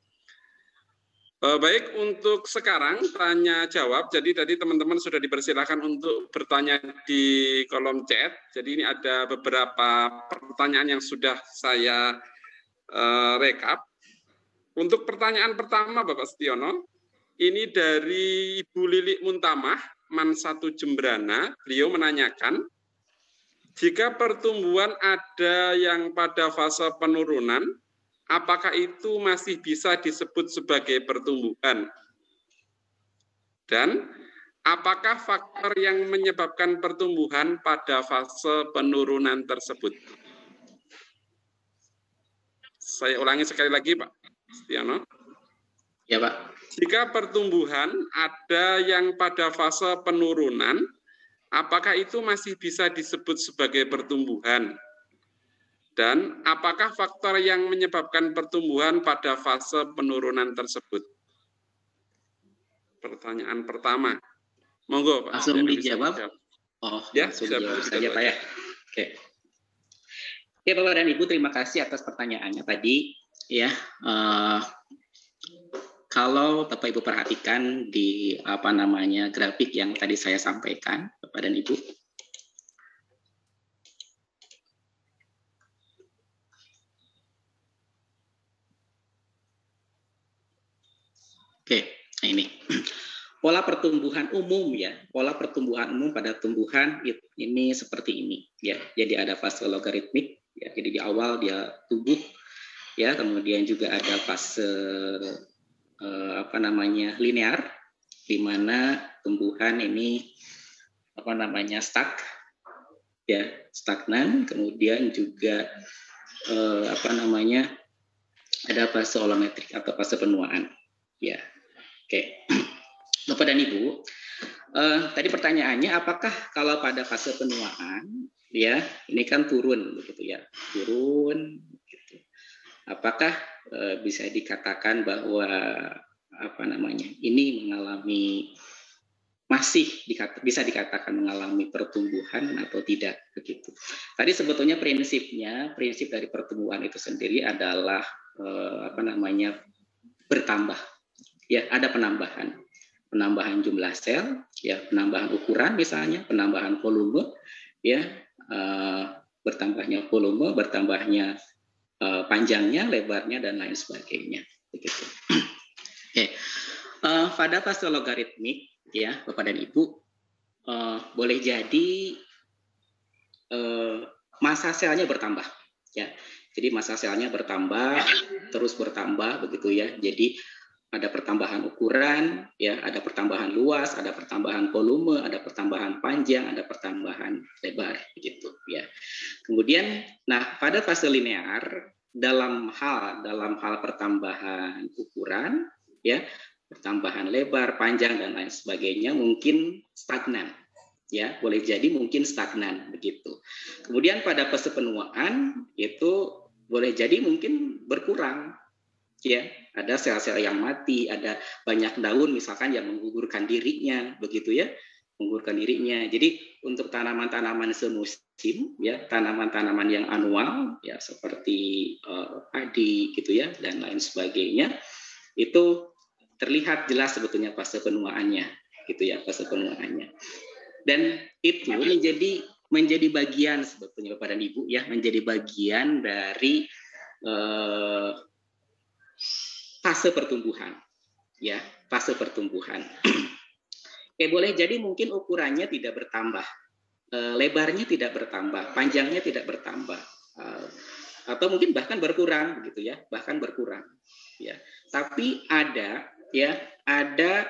Baik, untuk sekarang tanya jawab. Jadi tadi teman-teman sudah dipersilakan untuk bertanya di kolom chat. Jadi ini ada beberapa pertanyaan yang sudah saya rekap. Untuk pertanyaan pertama Bapak Setiono, ini dari Ibu Lilik Muntamah, Man 1 Jembrana. Beliau menanyakan, jika pertumbuhan ada yang pada fase penurunan, apakah itu masih bisa disebut sebagai pertumbuhan? Dan apakah faktor yang menyebabkan pertumbuhan pada fase penurunan tersebut? Saya ulangi sekali lagi, Pak Setiono. Ya, Pak. Jika pertumbuhan ada yang pada fase penurunan, apakah itu masih bisa disebut sebagai pertumbuhan? Dan apakah faktor yang menyebabkan pertumbuhan pada fase penurunan tersebut? Pertanyaan pertama. Monggo, Pak. Langsung dijawab. Oh, ya, langsung dijawab saja, Pak ya. Oke. Oke, Bapak dan Ibu, terima kasih atas pertanyaannya tadi. Ya, kalau Bapak Ibu perhatikan di grafik yang tadi saya sampaikan, Bapak dan Ibu. Oke, nah ini pola pertumbuhan umum ya. Pola pertumbuhan umum pada tumbuhan ini seperti ini ya. Jadi ada fase logaritmik ya. Jadi di awal dia tumbuh ya, kemudian juga ada fase linear, di mana tumbuhan ini stuck ya, stagnan, kemudian juga ada fase holometrik atau fase penuaan ya. Oke, Bapak dan Ibu, tadi pertanyaannya apakah kalau pada fase penuaan ya, ini kan turun begitu ya, turun gitu. Apakah bisa dikatakan bahwa ini mengalami bisa dikatakan mengalami pertumbuhan atau tidak begitu. Tadi sebetulnya prinsip dari pertumbuhan itu sendiri adalah bertambah. Ya, ada penambahan jumlah sel, ya, penambahan ukuran misalnya, penambahan volume, ya, bertambahnya volume, bertambahnya panjangnya, lebarnya, dan lain sebagainya. Begitu. Oke, pada fase logaritmik, ya, Bapak dan Ibu, boleh jadi massa selnya bertambah, ya. Jadi massa selnya bertambah, terus bertambah, begitu ya. Jadi ada pertambahan ukuran, ya, ada pertambahan luas, ada pertambahan volume, ada pertambahan panjang, ada pertambahan lebar, begitu ya. Kemudian, pada fase linear dalam hal pertambahan ukuran, ya, pertambahan lebar, panjang, dan lain sebagainya mungkin stagnan, ya, boleh jadi mungkin stagnan begitu. Kemudian pada fase penuaan itu boleh jadi mungkin berkurang. Ya, ada sel-sel yang mati, ada banyak daun misalkan yang menggugurkan dirinya, begitu ya, menggugurkan dirinya. Jadi untuk tanaman-tanaman semusim, ya, tanaman-tanaman yang anual, ya, seperti padi, gitu ya, dan lain sebagainya, itu terlihat jelas sebetulnya fase penuaannya, gitu ya, fase penuaannya. Dan itu menjadi bagian sebetulnya Bapak dan Ibu, ya, menjadi bagian dari fase pertumbuhan, ya, fase pertumbuhan. Boleh jadi mungkin ukurannya tidak bertambah, lebarnya tidak bertambah, panjangnya tidak bertambah, atau mungkin bahkan berkurang, gitu ya, bahkan berkurang, ya. Tapi ada, ya, ada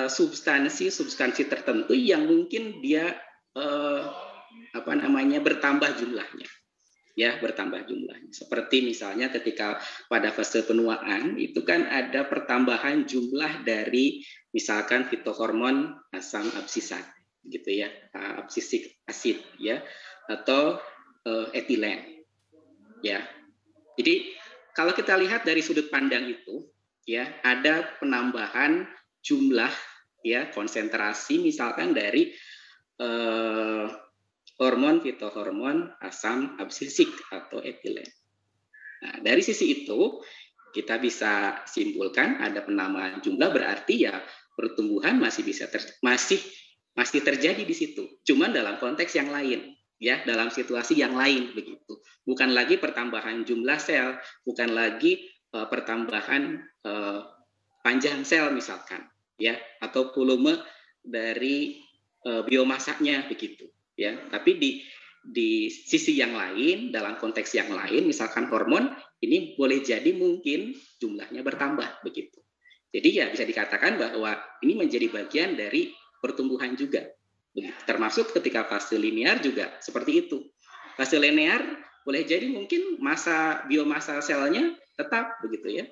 substansi tertentu yang mungkin dia bertambah jumlahnya, ya, bertambah jumlahnya. Seperti misalnya ketika pada fase penuaan itu kan ada pertambahan jumlah dari misalkan fitohormon asam absisat, gitu ya, absisik asid, ya, atau etilen, ya. Jadi kalau kita lihat dari sudut pandang itu, ya, ada penambahan jumlah, ya, konsentrasi misalkan dari hormon fitohormon asam absisik atau etilen. Nah, dari sisi itu kita bisa simpulkan ada penambahan jumlah, berarti ya pertumbuhan masih bisa masih terjadi di situ. Cuman dalam konteks yang lain, ya, dalam situasi yang lain begitu. Bukan lagi pertambahan jumlah sel, bukan lagi pertambahan panjang sel misalkan, ya, atau volume dari biomasanya begitu, ya. Tapi di sisi yang lain, dalam konteks yang lain, misalkan hormon ini boleh jadi mungkin jumlahnya bertambah begitu. Jadi ya bisa dikatakan bahwa ini menjadi bagian dari pertumbuhan juga. Begitu. Termasuk ketika fase linear juga seperti itu. Fase linear boleh jadi mungkin biomasa selnya tetap begitu, ya.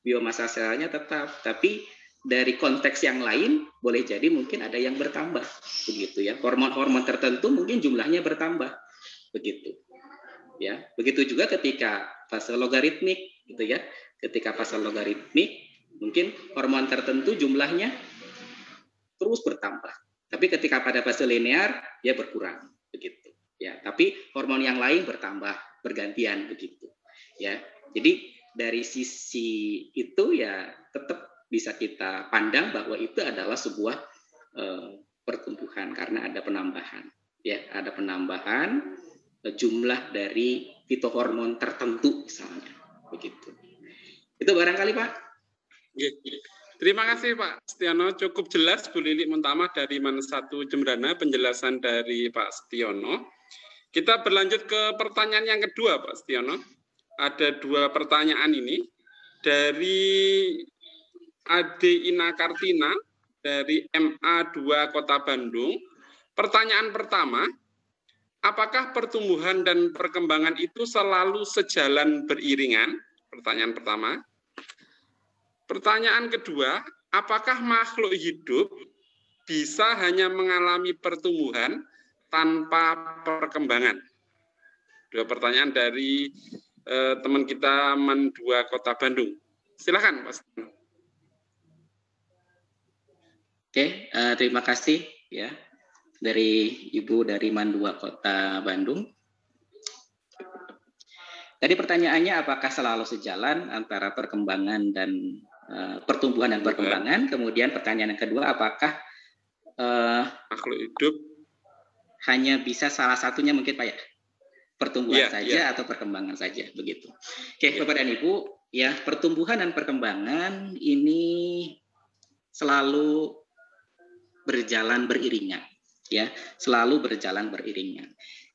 Biomasa selnya tetap, tapi dari konteks yang lain boleh jadi mungkin ada yang bertambah begitu, ya. Hormon-hormon tertentu mungkin jumlahnya bertambah begitu, ya. Begitu juga ketika fase logaritmik gitu, ya. Ketika fase logaritmik mungkin hormon tertentu jumlahnya terus bertambah. Tapi ketika pada fase linear ya berkurang begitu, ya. Tapi hormon yang lain bertambah bergantian begitu, ya. Jadi dari sisi itu ya tetap bisa kita pandang bahwa itu adalah sebuah pertumbuhan karena ada penambahan, ya, ada penambahan jumlah dari fitohormon tertentu misalnya begitu. Itu barangkali, Pak. Terima kasih Pak Setiono, cukup jelas Bu Lili Muntamah dari Mansatu Jembrana penjelasan dari Pak Setiono. Kita berlanjut ke pertanyaan yang kedua Pak Setiono. Ada dua pertanyaan ini dari Ade Ina Kartina dari MA2 Kota Bandung. Pertanyaan pertama, apakah pertumbuhan dan perkembangan itu selalu sejalan beriringan? Pertanyaan pertama. Pertanyaan kedua, apakah makhluk hidup bisa hanya mengalami pertumbuhan tanpa perkembangan? Dua pertanyaan dari teman kita MAN2 Kota Bandung. Silakan, Mas. Oke, terima kasih ya dari Ibu dari MAN2 Kota Bandung. Tadi pertanyaannya apakah selalu sejalan antara perkembangan dan pertumbuhan dan perkembangan. Kemudian pertanyaan yang kedua, apakah makhluk hidup hanya bisa salah satunya mungkin Pak ya? Pertumbuhan saja atau perkembangan saja begitu. Oke, Bapak dan Ibu, ya, pertumbuhan dan perkembangan ini selalu berjalan beriringan, ya, selalu berjalan beriringan.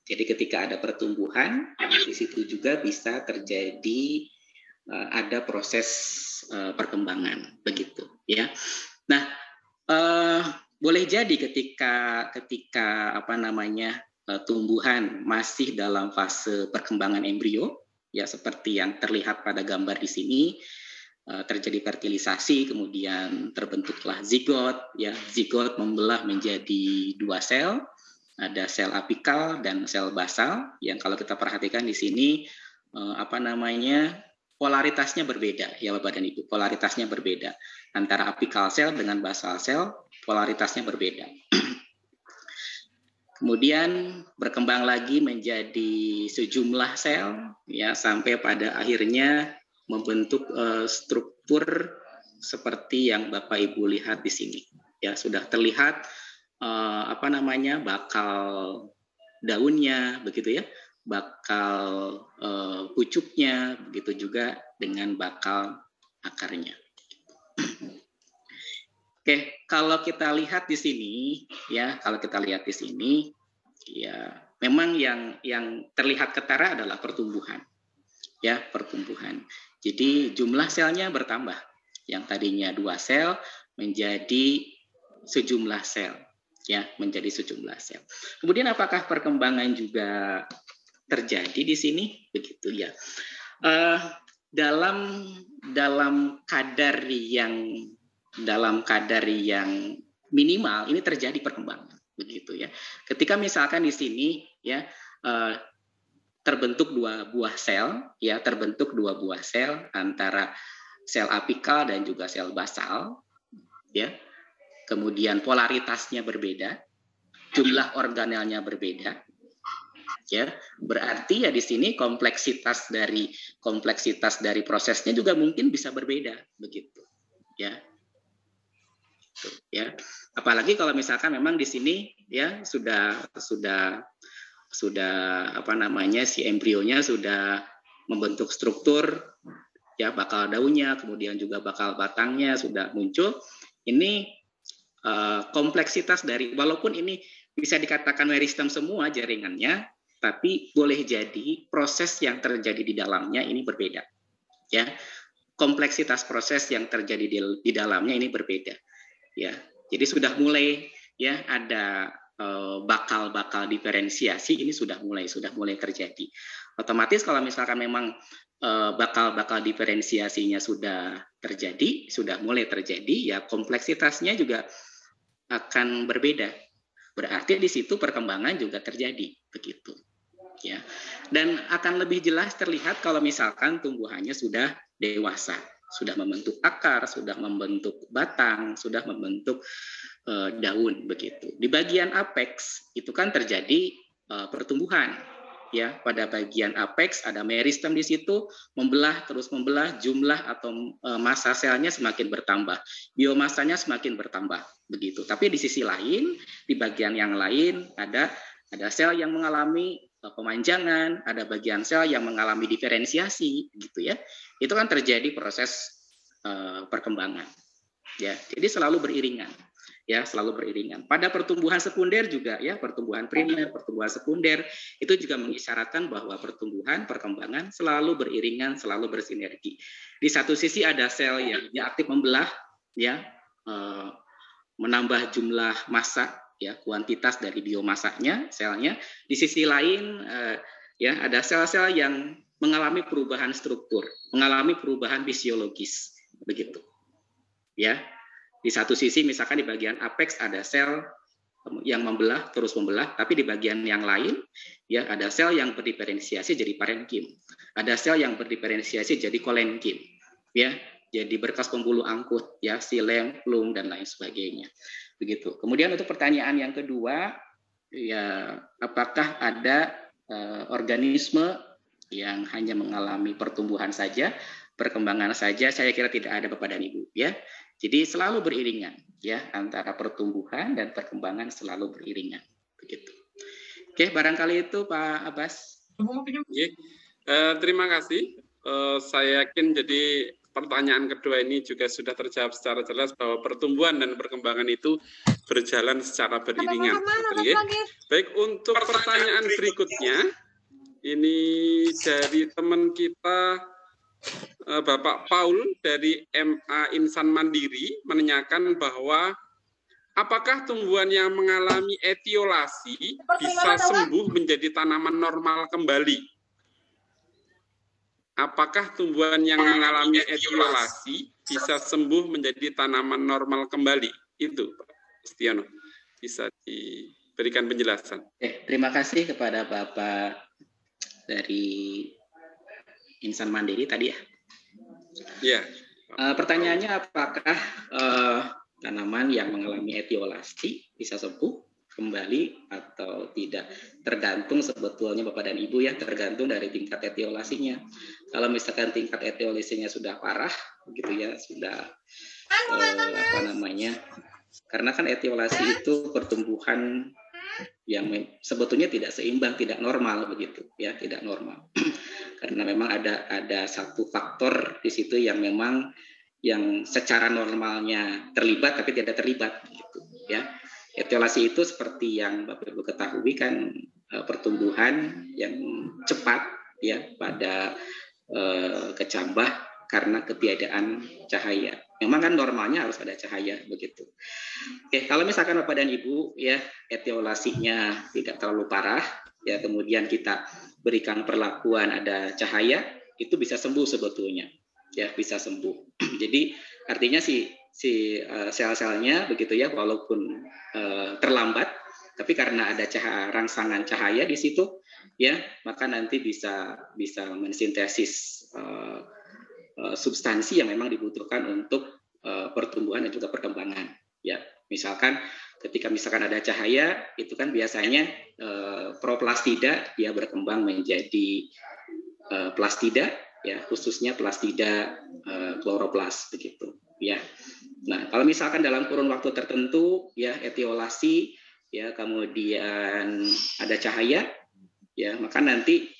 Jadi ketika ada pertumbuhan, di situ juga bisa terjadi ada proses perkembangan begitu, ya. Nah, boleh jadi ketika tumbuhan masih dalam fase perkembangan embrio, ya, seperti yang terlihat pada gambar di sini, terjadi fertilisasi, kemudian terbentuklah zigot, ya. Zigot membelah menjadi dua sel, ada sel apikal dan sel basal, yang kalau kita perhatikan di sini polaritasnya berbeda, ya Bapak dan Ibu, polaritasnya berbeda antara apikal sel dengan basal sel, polaritasnya berbeda. Kemudian berkembang lagi menjadi sejumlah sel, ya, sampai pada akhirnya membentuk struktur seperti yang Bapak Ibu lihat di sini, ya. Sudah terlihat bakal daunnya begitu, ya, bakal pucuknya, begitu juga dengan bakal akarnya. Oke, kalau kita lihat di sini, ya, memang yang terlihat ketara adalah pertumbuhan, ya, pertumbuhan. Jadi jumlah selnya bertambah, yang tadinya 2 sel menjadi sejumlah sel, ya, menjadi sejumlah sel. Kemudian apakah perkembangan juga terjadi di sini, begitu ya? Dalam kadar yang minimal ini terjadi perkembangan, begitu ya. Ketika misalkan di sini ya terbentuk dua buah sel antara sel apikal dan juga sel basal, ya. Kemudian polaritasnya berbeda, jumlah organelnya berbeda, ya. Berarti ya di sini kompleksitas dari prosesnya juga mungkin bisa berbeda, begitu, ya. Ya, apalagi kalau misalkan memang di sini ya sudah si embrionya sudah membentuk struktur, ya, bakal daunnya, kemudian juga bakal batangnya sudah muncul. Ini kompleksitas dari, walaupun ini bisa dikatakan meristem semua jaringannya, tapi boleh jadi proses yang terjadi di dalamnya ini berbeda, ya. Kompleksitas proses yang terjadi di dalamnya ini berbeda. Ya, jadi sudah mulai ya ada bakal diferensiasi ini sudah mulai terjadi. Otomatis kalau misalkan memang bakal diferensiasinya sudah mulai terjadi, ya kompleksitasnya juga akan berbeda. Berarti di situ perkembangan juga terjadi, begitu. Ya. Dan akan lebih jelas terlihat kalau misalkan tumbuhannya sudah dewasa, sudah membentuk akar, sudah membentuk batang, sudah membentuk daun, begitu. Di bagian apex itu kan terjadi pertumbuhan, ya. Pada bagian apex ada meristem di situ, terus membelah, jumlah atau massa selnya semakin bertambah, biomasanya semakin bertambah, begitu. Tapi di sisi lain, di bagian yang lain ada sel yang mengalami pemanjangan, ada bagian sel yang mengalami diferensiasi, gitu ya. Itu kan terjadi proses perkembangan, ya. Jadi selalu beriringan, ya, selalu beriringan. Pada pertumbuhan sekunder juga, ya, pertumbuhan primer, pertumbuhan sekunder itu juga mengisyaratkan bahwa perkembangan selalu beriringan, selalu bersinergi. Di satu sisi ada sel yang aktif membelah, ya, menambah jumlah massa, ya, kuantitas dari biomasanya selnya. Di sisi lain ya ada sel-sel yang mengalami perubahan struktur, mengalami perubahan fisiologis, begitu. Ya. Di satu sisi misalkan di bagian apex ada sel yang terus membelah, tapi di bagian yang lain ya ada sel yang berdiferensiasi jadi parenkim. Ada sel yang berdiferensiasi jadi kolenkim, ya. Jadi berkas pembuluh angkut, ya, silem, plum, dan lain sebagainya. Begitu. Kemudian untuk pertanyaan yang kedua, ya, apakah ada organisme yang hanya mengalami pertumbuhan saja, perkembangan saja? Saya kira tidak ada, Bapak dan Ibu, ya. Jadi selalu beriringan, ya, antara pertumbuhan dan perkembangan selalu beriringan, begitu. Oke, barangkali itu Pak Abbas. Terima kasih. Saya yakin jadi pertanyaan kedua ini juga sudah terjawab secara jelas bahwa pertumbuhan dan perkembangan itu berjalan secara beriringan. Baik, untuk pertanyaan berikutnya, ini dari teman kita Bapak Paul dari MA Insan Mandiri menanyakan bahwa apakah tumbuhan yang mengalami etiolasi bisa sembuh menjadi tanaman normal kembali? Apakah tumbuhan yang mengalami etiolasi bisa sembuh menjadi tanaman normal kembali? Itu, Pak Setiono. Bisa diberikan penjelasan. Terima kasih kepada Bapak dari Insan Mandiri tadi, ya. Ya. Pertanyaannya apakah tanaman yang mengalami etiolasi bisa sembuh kembali atau tidak? Tergantung sebetulnya Bapak dan Ibu, ya, tergantung dari tingkat etiolasinya. Kalau misalkan tingkat etiolasinya sudah parah, begitu ya, sudah karena kan etiolasi itu pertumbuhan yang sebetulnya tidak seimbang, tidak normal begitu ya, tidak normal. Karena memang ada satu faktor di situ yang memang yang secara normalnya terlibat tapi tidak terlibat gitu ya. Etiolasi itu seperti yang Bapak Ibu ketahui kan pertumbuhan yang cepat ya pada kecambah karena ketiadaan cahaya. Memang kan normalnya harus ada cahaya begitu. Oke, kalau misalkan Bapak dan Ibu ya etiolasinya tidak terlalu parah ya, kemudian kita berikan perlakuan ada cahaya, itu bisa sembuh sebetulnya. Ya, bisa sembuh. Jadi artinya si sel-selnya begitu ya, walaupun terlambat, tapi karena ada rangsangan cahaya di situ ya, maka nanti bisa mensintesis substansi yang memang dibutuhkan untuk pertumbuhan dan juga perkembangan ya. Misalkan ketika ada cahaya itu kan biasanya proplastida dia berkembang menjadi plastida ya, khususnya plastida kloroplas begitu ya. Nah, kalau misalkan dalam kurun waktu tertentu ya etiolasi ya kemudian ada cahaya ya, maka nanti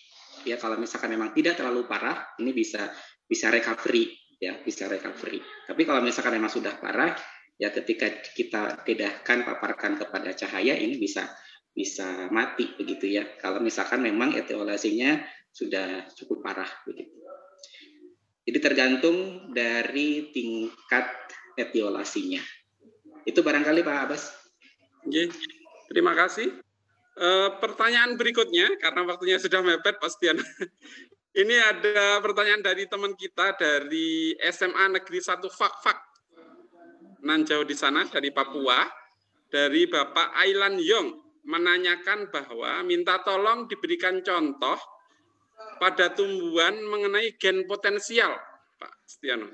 ya kalau misalkan memang tidak terlalu parah ini bisa recovery ya, bisa recovery. Tapi kalau misalkan memang sudah parah ya, ketika kita paparkan kepada cahaya ini bisa mati begitu ya. Kalau misalkan memang etiolasinya sudah cukup parah begitu. Jadi tergantung dari tingkat etiolasinya. Itu barangkali Pak Abbas. Oke, terima kasih. Pertanyaan berikutnya karena waktunya sudah mepet Pak Setiano. Ini ada pertanyaan dari teman kita dari SMA Negeri 1 Fak-Fak. Nan jauh di sana dari Papua, dari Bapak Ailan Yong menanyakan bahwa minta tolong diberikan contoh pada tumbuhan mengenai gen potensial, Pak Setiano.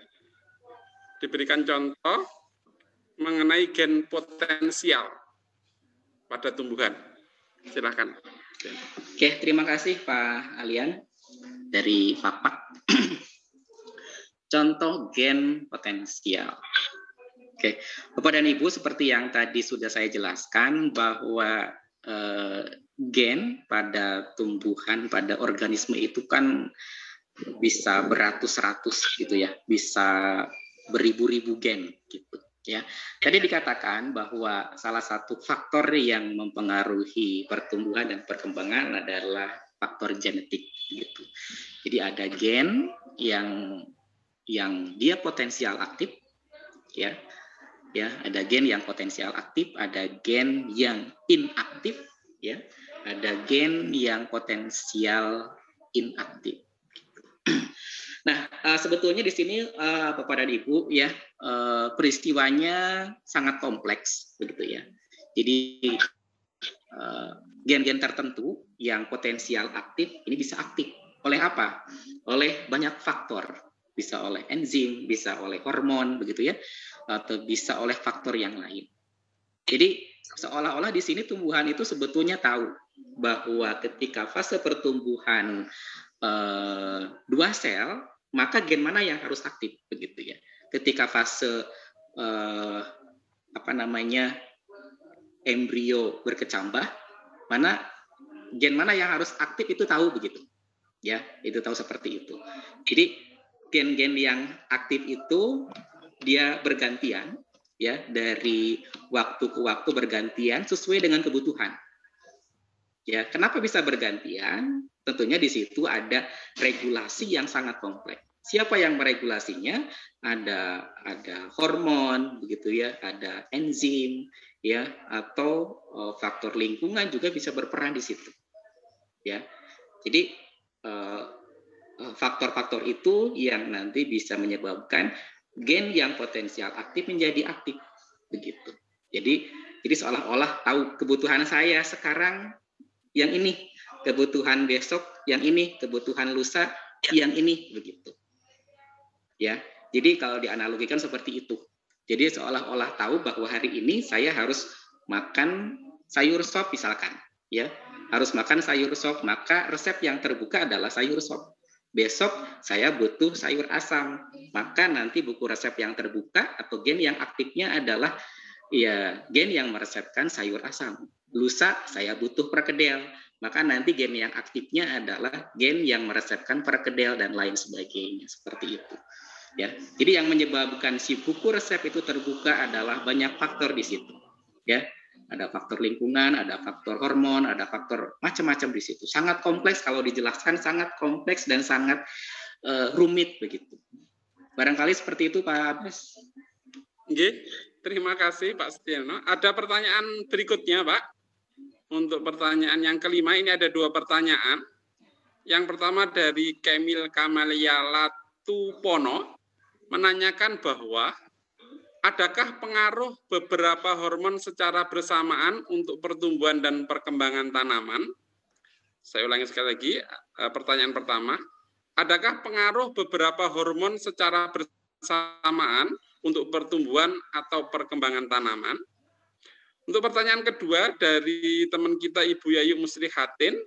Diberikan contoh mengenai gen potensial pada tumbuhan. Silakan. Oke, terima kasih Pak Alian dari Papak. Contoh gen potensial. Oke, Bapak dan Ibu, seperti yang tadi sudah saya jelaskan bahwa gen pada tumbuhan, pada organisme itu kan bisa beratus-ratus gitu ya, bisa beribu-ribu gen gitu ya. Tadi dikatakan bahwa salah satu faktor yang mempengaruhi pertumbuhan dan perkembangan adalah faktor genetik gitu. Jadi ada gen yang dia potensial aktif ya. Ya, ada gen yang potensial aktif, ada gen yang inaktif, ya, ada gen yang potensial inaktif. Nah, sebetulnya di sini Bapak dan Ibu, ya, peristiwanya sangat kompleks, begitu ya. Jadi gen-gen tertentu yang potensial aktif ini bisa aktif oleh apa? Oleh banyak faktor, bisa oleh enzim, bisa oleh hormon, begitu ya. Atau bisa oleh faktor yang lain. Jadi seolah-olah di sini tumbuhan itu sebetulnya tahu bahwa ketika fase pertumbuhan dua sel, maka gen mana yang harus aktif begitu ya. Ketika fase embrio berkecambah, gen mana yang harus aktif itu tahu begitu. Ya, itu tahu seperti itu. Jadi gen-gen yang aktif itu dia bergantian ya, dari waktu ke waktu bergantian sesuai dengan kebutuhan. Ya, kenapa bisa bergantian? Tentunya di situ ada regulasi yang sangat kompleks. Siapa yang meregulasinya? Ada hormon begitu ya, ada enzim ya, atau faktor lingkungan juga bisa berperan di situ. Ya. Jadi faktor-faktor itu yang nanti bisa menyebabkan gen yang potensial aktif menjadi aktif begitu. Jadi seolah-olah tahu kebutuhan saya sekarang yang ini, kebutuhan besok yang ini, kebutuhan lusa yang ini begitu. Ya. Jadi kalau dianalogikan seperti itu. Jadi seolah-olah tahu bahwa hari ini saya harus makan sayur sop misalkan, ya. Harus makan sayur sop, maka resep yang terbuka adalah sayur sop. Besok saya butuh sayur asam, maka nanti buku resep yang terbuka atau gen yang aktifnya adalah ya gen yang meresepkan sayur asam lusa saya butuh perkedel, maka nanti gen yang aktifnya adalah gen yang meresepkan perkedel dan lain sebagainya, seperti itu. Ya, jadi yang menyebabkan si buku resep itu terbuka adalah banyak faktor di situ. Ya, ada faktor lingkungan, ada faktor hormon, ada faktor macam-macam di situ. Sangat kompleks kalau dijelaskan, sangat kompleks dan sangat rumit begitu. Barangkali seperti itu, Pak Abbas. Oke, terima kasih Pak Setiano. Ada pertanyaan berikutnya, Pak. Untuk pertanyaan yang kelima ini ada 2 pertanyaan. Yang pertama dari Kemil Kamalia Latupono menanyakan bahwa adakah pengaruh beberapa hormon secara bersamaan untuk pertumbuhan dan perkembangan tanaman? Saya ulangi sekali lagi, pertanyaan pertama. Adakah pengaruh beberapa hormon secara bersamaan untuk pertumbuhan atau perkembangan tanaman? Untuk pertanyaan kedua dari teman kita Ibu Yayu Muslihatin,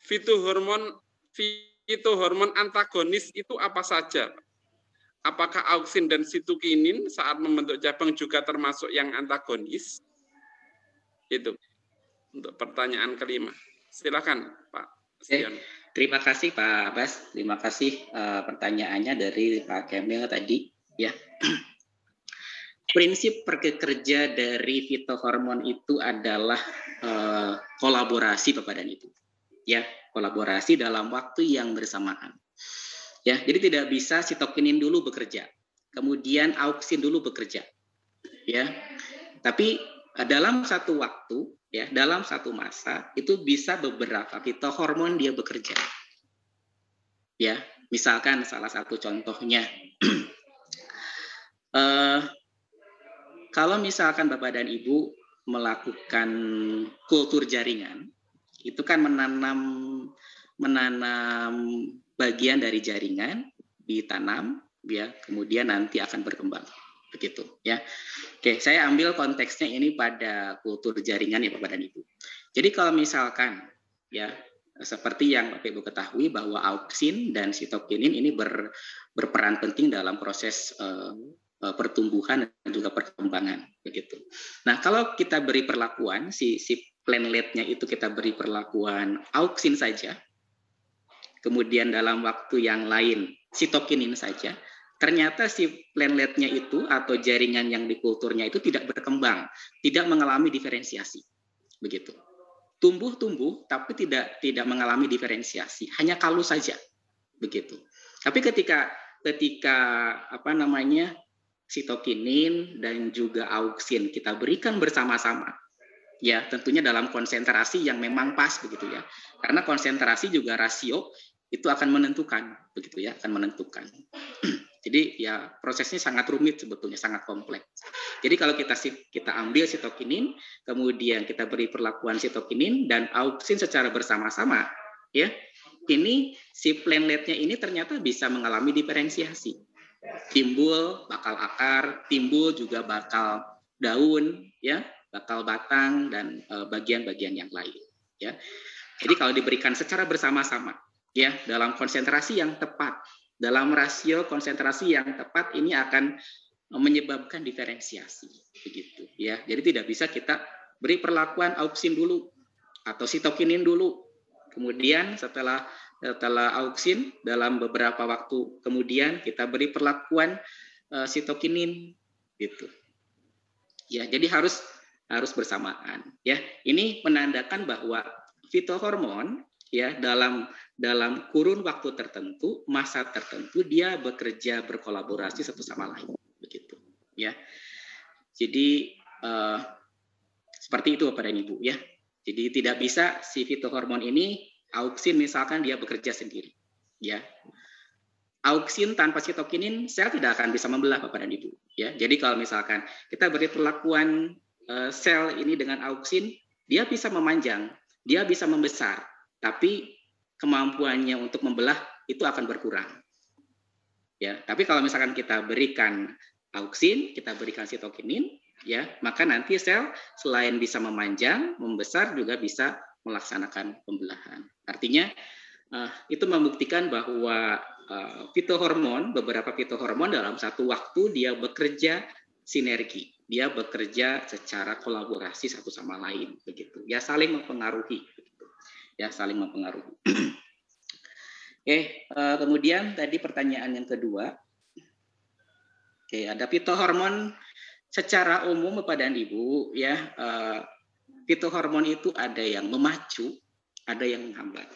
fitohormon antagonis itu apa saja? Apakah auksin dan situkinin saat membentuk cabang juga termasuk yang antagonis? Itu untuk pertanyaan kelima. Silakan Pak Setiano. Terima kasih Pak Abbas. Terima kasih pertanyaannya dari Pak Kemil tadi. Ya. Prinsip kerja dari fitohormon itu adalah kolaborasi Bapak dan Ibu. Ya, kolaborasi dalam waktu yang bersamaan. Ya, jadi tidak bisa sitokinin dulu bekerja, kemudian auksin dulu bekerja. Ya. Tapi dalam satu waktu, ya, dalam satu masa itu bisa beberapa fitohormon dia bekerja. Ya, misalkan salah satu contohnya kalau misalkan Bapak dan Ibu melakukan kultur jaringan, itu kan menanam bagian dari jaringan, ditanam, ya, kemudian nanti akan berkembang, begitu, ya. Oke, saya ambil konteksnya ini pada kultur jaringan ya Bapak dan Ibu. Jadi kalau misalkan, ya, seperti yang Bapak Ibu ketahui bahwa auksin dan sitokinin ini berperan penting dalam proses pertumbuhan dan juga perkembangan, begitu. Nah, kalau kita beri perlakuan si plantletnya itu kita beri perlakuan auksin saja, kemudian dalam waktu yang lain sitokinin saja, ternyata si plantletnya itu atau jaringan yang dikulturnya itu tidak berkembang, tidak mengalami diferensiasi, begitu. Tumbuh tapi tidak mengalami diferensiasi, hanya kalus saja, begitu. Tapi ketika sitokinin dan juga auksin kita berikan bersama-sama, ya tentunya dalam konsentrasi yang memang pas, begitu ya, karena konsentrasi juga rasio itu akan menentukan, begitu ya, akan menentukan. Jadi ya prosesnya sangat rumit sebetulnya, sangat kompleks. Jadi kalau kita ambil sitokinin, kemudian kita beri perlakuan sitokinin dan auksin secara bersama-sama, ya, ini si plantletnya ini ternyata bisa mengalami diferensiasi. Timbul bakal akar, timbul juga bakal daun, ya, bakal batang dan bagian-bagian yang lain, ya. Jadi kalau diberikan secara bersama-sama, ya, dalam konsentrasi yang tepat, dalam rasio konsentrasi yang tepat, ini akan menyebabkan diferensiasi, begitu, ya. Jadi tidak bisa kita beri perlakuan auksin dulu atau sitokinin dulu, kemudian setelah auksin dalam beberapa waktu kemudian kita beri perlakuan sitokinin, gitu. Ya, jadi harus bersamaan, ya. Ini menandakan bahwa fitohormon, ya, dalam kurun waktu tertentu, masa tertentu dia bekerja berkolaborasi satu sama lain, begitu, ya. Jadi seperti itu Bapak dan Ibu, ya. Jadi tidak bisa si fitohormon ini auksin misalkan dia bekerja sendiri, ya. Auksin tanpa sitokinin sel tidak akan bisa membelah Bapak dan Ibu, ya. Jadi kalau misalkan kita beri perlakuan sel ini dengan auksin, dia bisa memanjang, dia bisa membesar, tapi kemampuannya untuk membelah itu akan berkurang, ya. Tapi kalau misalkan kita berikan auksin, kita berikan sitokinin, ya, maka nanti sel selain bisa memanjang, membesar juga bisa melaksanakan pembelahan. Artinya itu membuktikan bahwa beberapa fitohormon dalam satu waktu dia bekerja sinergi, dia bekerja secara kolaborasi satu sama lain begitu. Ya saling mempengaruhi begitu. Ya saling mempengaruhi. Kemudian tadi pertanyaan yang kedua. Ada fitohormon secara umum Bapak dan Ibu ya. Fitohormon itu ada yang memacu, ada yang menghambat.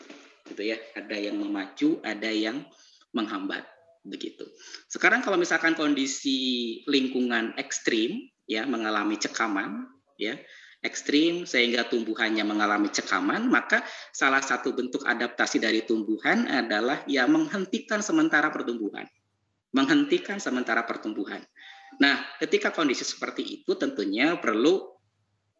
Gitu ya. Ada yang memacu, ada yang menghambat begitu. Sekarang kalau misalkan kondisi lingkungan ekstrim ya, mengalami cekaman ya, ekstrim sehingga tumbuhannya mengalami cekaman, maka salah satu bentuk adaptasi dari tumbuhan adalah ya menghentikan sementara pertumbuhan. Menghentikan sementara pertumbuhan. Nah, ketika kondisi seperti itu tentunya perlu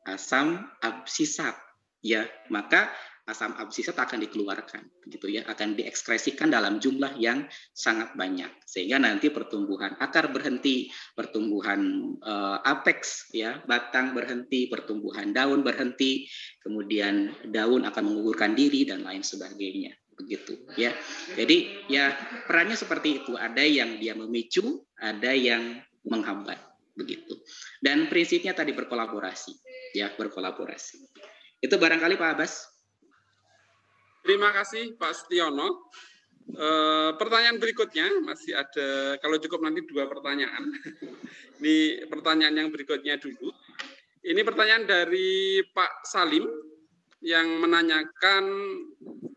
asam absisat ya, maka asam absisat akan dikeluarkan begitu ya, akan diekskresikan dalam jumlah yang sangat banyak sehingga nanti pertumbuhan akar berhenti, pertumbuhan apex ya, batang berhenti, pertumbuhan daun berhenti, kemudian daun akan mengugurkan diri dan lain sebagainya begitu ya. Jadi ya perannya seperti itu, ada yang dia memicu, ada yang menghambat begitu. Dan prinsipnya tadi berkolaborasi ya, berkolaborasi. Itu barangkali Pak Abbas. Terima kasih Pak Setiono. Pertanyaan berikutnya masih ada, kalau cukup nanti 2 pertanyaan. Ini pertanyaan yang berikutnya dulu. Ini pertanyaan dari Pak Salim yang menanyakan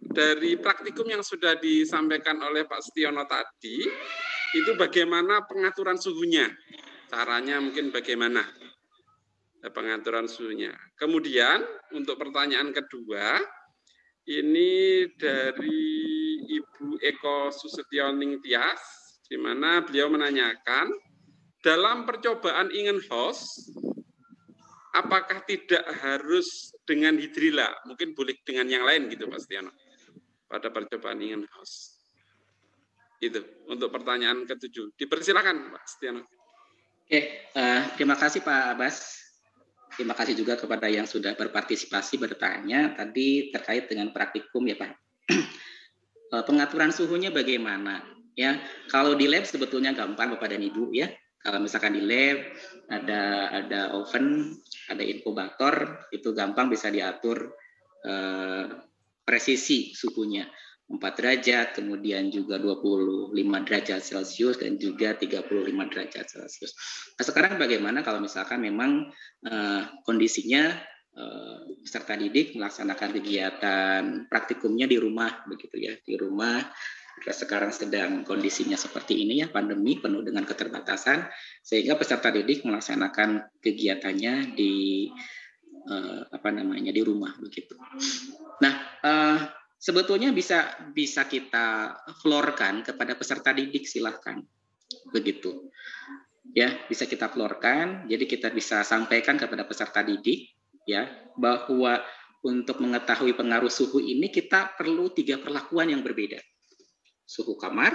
dari praktikum yang sudah disampaikan oleh Pak Setiono tadi, itu bagaimana pengaturan suhunya? Caranya mungkin bagaimana pengaturan suhunya. Kemudian untuk pertanyaan kedua, ini dari Ibu Eko Susetyoning Tias, di mana beliau menanyakan, dalam percobaan Ingenhous, apakah tidak harus dengan hidrilla? Mungkin boleh dengan yang lain gitu Pak Setiono. Pada percobaan Ingenhous. Itu untuk pertanyaan ke-7. Dipersilakan Pak Setiono. Terima kasih Pak Abbas. Terima kasih juga kepada yang sudah berpartisipasi bertanya tadi terkait dengan praktikum ya Pak. Pengaturan suhunya bagaimana? Ya, kalau di lab sebetulnya gampang Bapak dan Ibu ya. Kalau misalkan di lab ada oven, ada inkubator, itu gampang bisa diatur presisi suhunya. 4 derajat, kemudian juga 25 derajat Celcius dan juga 35 derajat Celcius. Nah, sekarang bagaimana kalau misalkan memang kondisinya peserta didik melaksanakan kegiatan praktikumnya di rumah begitu ya, di rumah. Sekarang sedang kondisinya seperti ini ya, pandemi penuh dengan keterbatasan, sehingga peserta didik melaksanakan kegiatannya di di rumah begitu. Nah, sebetulnya bisa kita floorkan kepada peserta didik, silahkan begitu ya, bisa kita floorkan. Jadi kita bisa sampaikan kepada peserta didik ya bahwa untuk mengetahui pengaruh suhu ini kita perlu 3 perlakuan yang berbeda. Suhu kamar,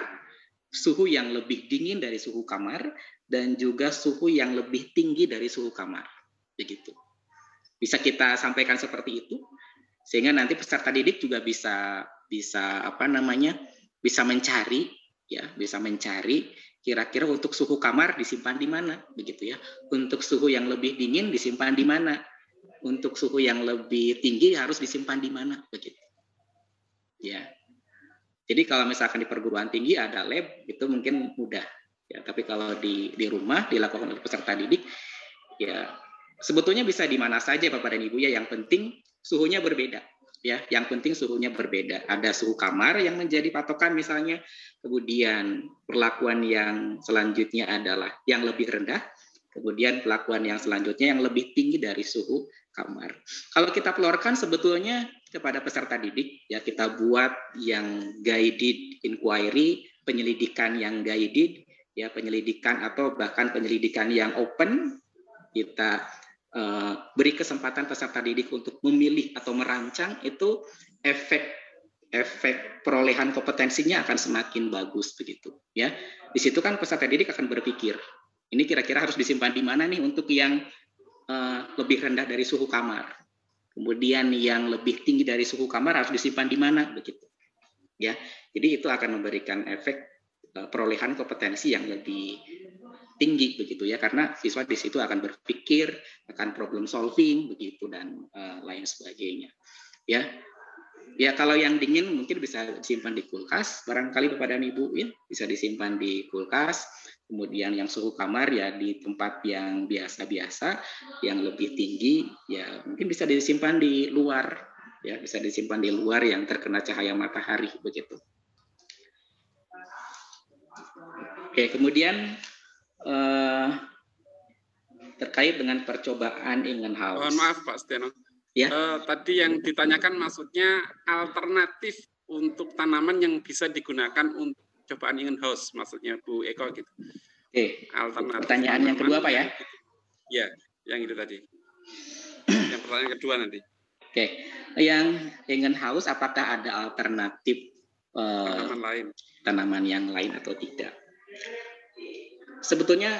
suhu yang lebih dingin dari suhu kamar, dan juga suhu yang lebih tinggi dari suhu kamar begitu. Bisa kita sampaikan seperti itu, sehingga nanti peserta didik juga bisa mencari ya, bisa mencari kira-kira untuk suhu kamar disimpan di mana begitu ya, untuk suhu yang lebih dingin disimpan di mana, untuk suhu yang lebih tinggi harus disimpan di mana begitu ya. Jadi kalau misalkan di perguruan tinggi ada lab itu mungkin mudah ya, tapi kalau di rumah dilakukan oleh peserta didik ya sebetulnya bisa di mana saja Bapak dan Ibu ya, yang penting suhunya berbeda ya, yang penting suhunya berbeda. Ada suhu kamar yang menjadi patokan misalnya, kemudian perlakuan yang selanjutnya adalah yang lebih rendah, kemudian perlakuan yang selanjutnya yang lebih tinggi dari suhu kamar. Kalau kita keluarkan sebetulnya kepada peserta didik ya, kita buat yang guided inquiry, penyelidikan yang guided ya, penyelidikan atau bahkan penyelidikan yang open. Kita beri kesempatan peserta didik untuk memilih atau merancang, itu efek perolehan kompetensinya akan semakin bagus begitu ya. Di situ kan peserta didik akan berpikir, ini kira-kira harus disimpan di mana nih untuk yang lebih rendah dari suhu kamar. Kemudian yang lebih tinggi dari suhu kamar harus disimpan di mana begitu. Ya. Jadi itu akan memberikan efek perolehan kompetensi yang lebih tinggi begitu ya, karena siswa di situ akan berpikir, akan problem solving begitu dan lain sebagainya. Ya. Ya kalau yang dingin mungkin bisa disimpan di kulkas, barangkali Bapak dan Ibu ya, bisa disimpan di kulkas. Kemudian yang suhu kamar ya di tempat yang biasa-biasa, yang lebih tinggi ya mungkin bisa disimpan di luar ya, bisa disimpan di luar yang terkena cahaya matahari begitu. Oke, kemudian terkait dengan percobaan in-house. Mohon maaf Pak Setiano. Ya. Tadi yang ditanyakan maksudnya alternatif untuk tanaman yang bisa digunakan untuk cobaan in-house, maksudnya Bu Eko gitu. Oke. Alternatif. Pertanyaan yang kedua Pak ya? Ya, yang itu tadi. Yang pertanyaan kedua nanti. Oke. Yang in-house apakah ada alternatif tanaman yang lain atau tidak? Sebetulnya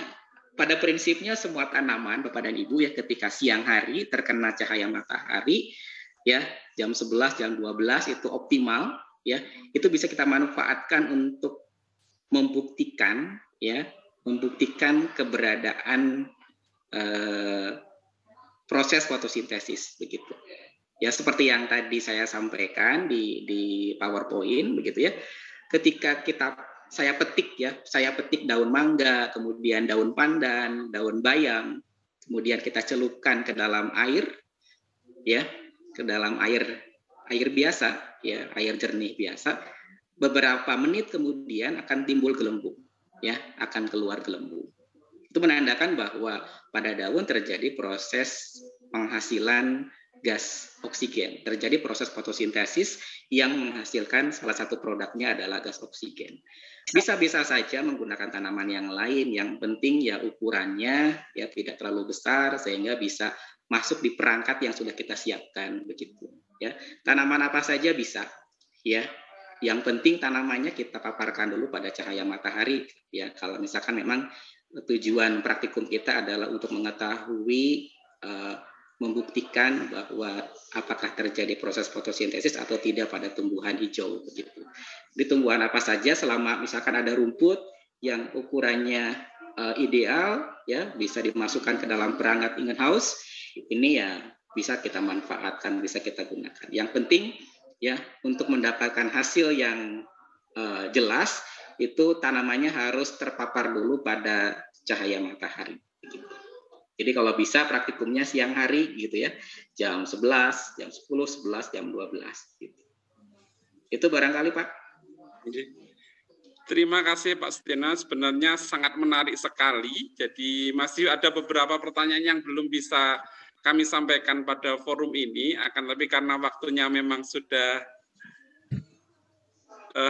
pada prinsipnya semua tanaman Bapak dan Ibu ya ketika siang hari terkena cahaya matahari ya jam 11 jam 12 itu optimal ya, itu bisa kita manfaatkan untuk membuktikan keberadaan proses fotosintesis begitu. Ya seperti yang tadi saya sampaikan di PowerPoint begitu ya. Ketika saya petik daun mangga, kemudian daun pandan, daun bayam, kemudian kita celupkan ke dalam air, ya, ke dalam air biasa, ya, air jernih biasa. Beberapa menit kemudian akan timbul gelembung, ya, akan keluar gelembung. Itu menandakan bahwa pada daun terjadi proses penghasilan gas oksigen, terjadi proses fotosintesis yang menghasilkan salah satu produknya adalah gas oksigen. Bisa-bisa saja menggunakan tanaman yang lain, yang penting ya ukurannya ya tidak terlalu besar sehingga bisa masuk di perangkat yang sudah kita siapkan begitu ya. Tanaman apa saja bisa ya. Yang penting tanamannya kita paparkan dulu pada cahaya matahari ya. Kalau misalkan memang tujuan praktikum kita adalah untuk mengetahui membuktikan bahwa apakah terjadi proses fotosintesis atau tidak pada tumbuhan hijau begitu. Di tumbuhan apa saja selama misalkan ada rumput yang ukurannya ideal ya bisa dimasukkan ke dalam perangkat in-house, ini ya bisa kita manfaatkan, bisa kita gunakan. Yang penting ya untuk mendapatkan hasil yang jelas itu tanamannya harus terpapar dulu pada cahaya matahari begitu. Jadi kalau bisa praktikumnya siang hari gitu ya, jam 11, jam 10, 11, jam 12 gitu. Itu barangkali Pak. Terima kasih Pak Setiano, sebenarnya sangat menarik sekali. Jadi masih ada beberapa pertanyaan yang belum bisa kami sampaikan pada forum ini, akan lebih karena waktunya memang sudah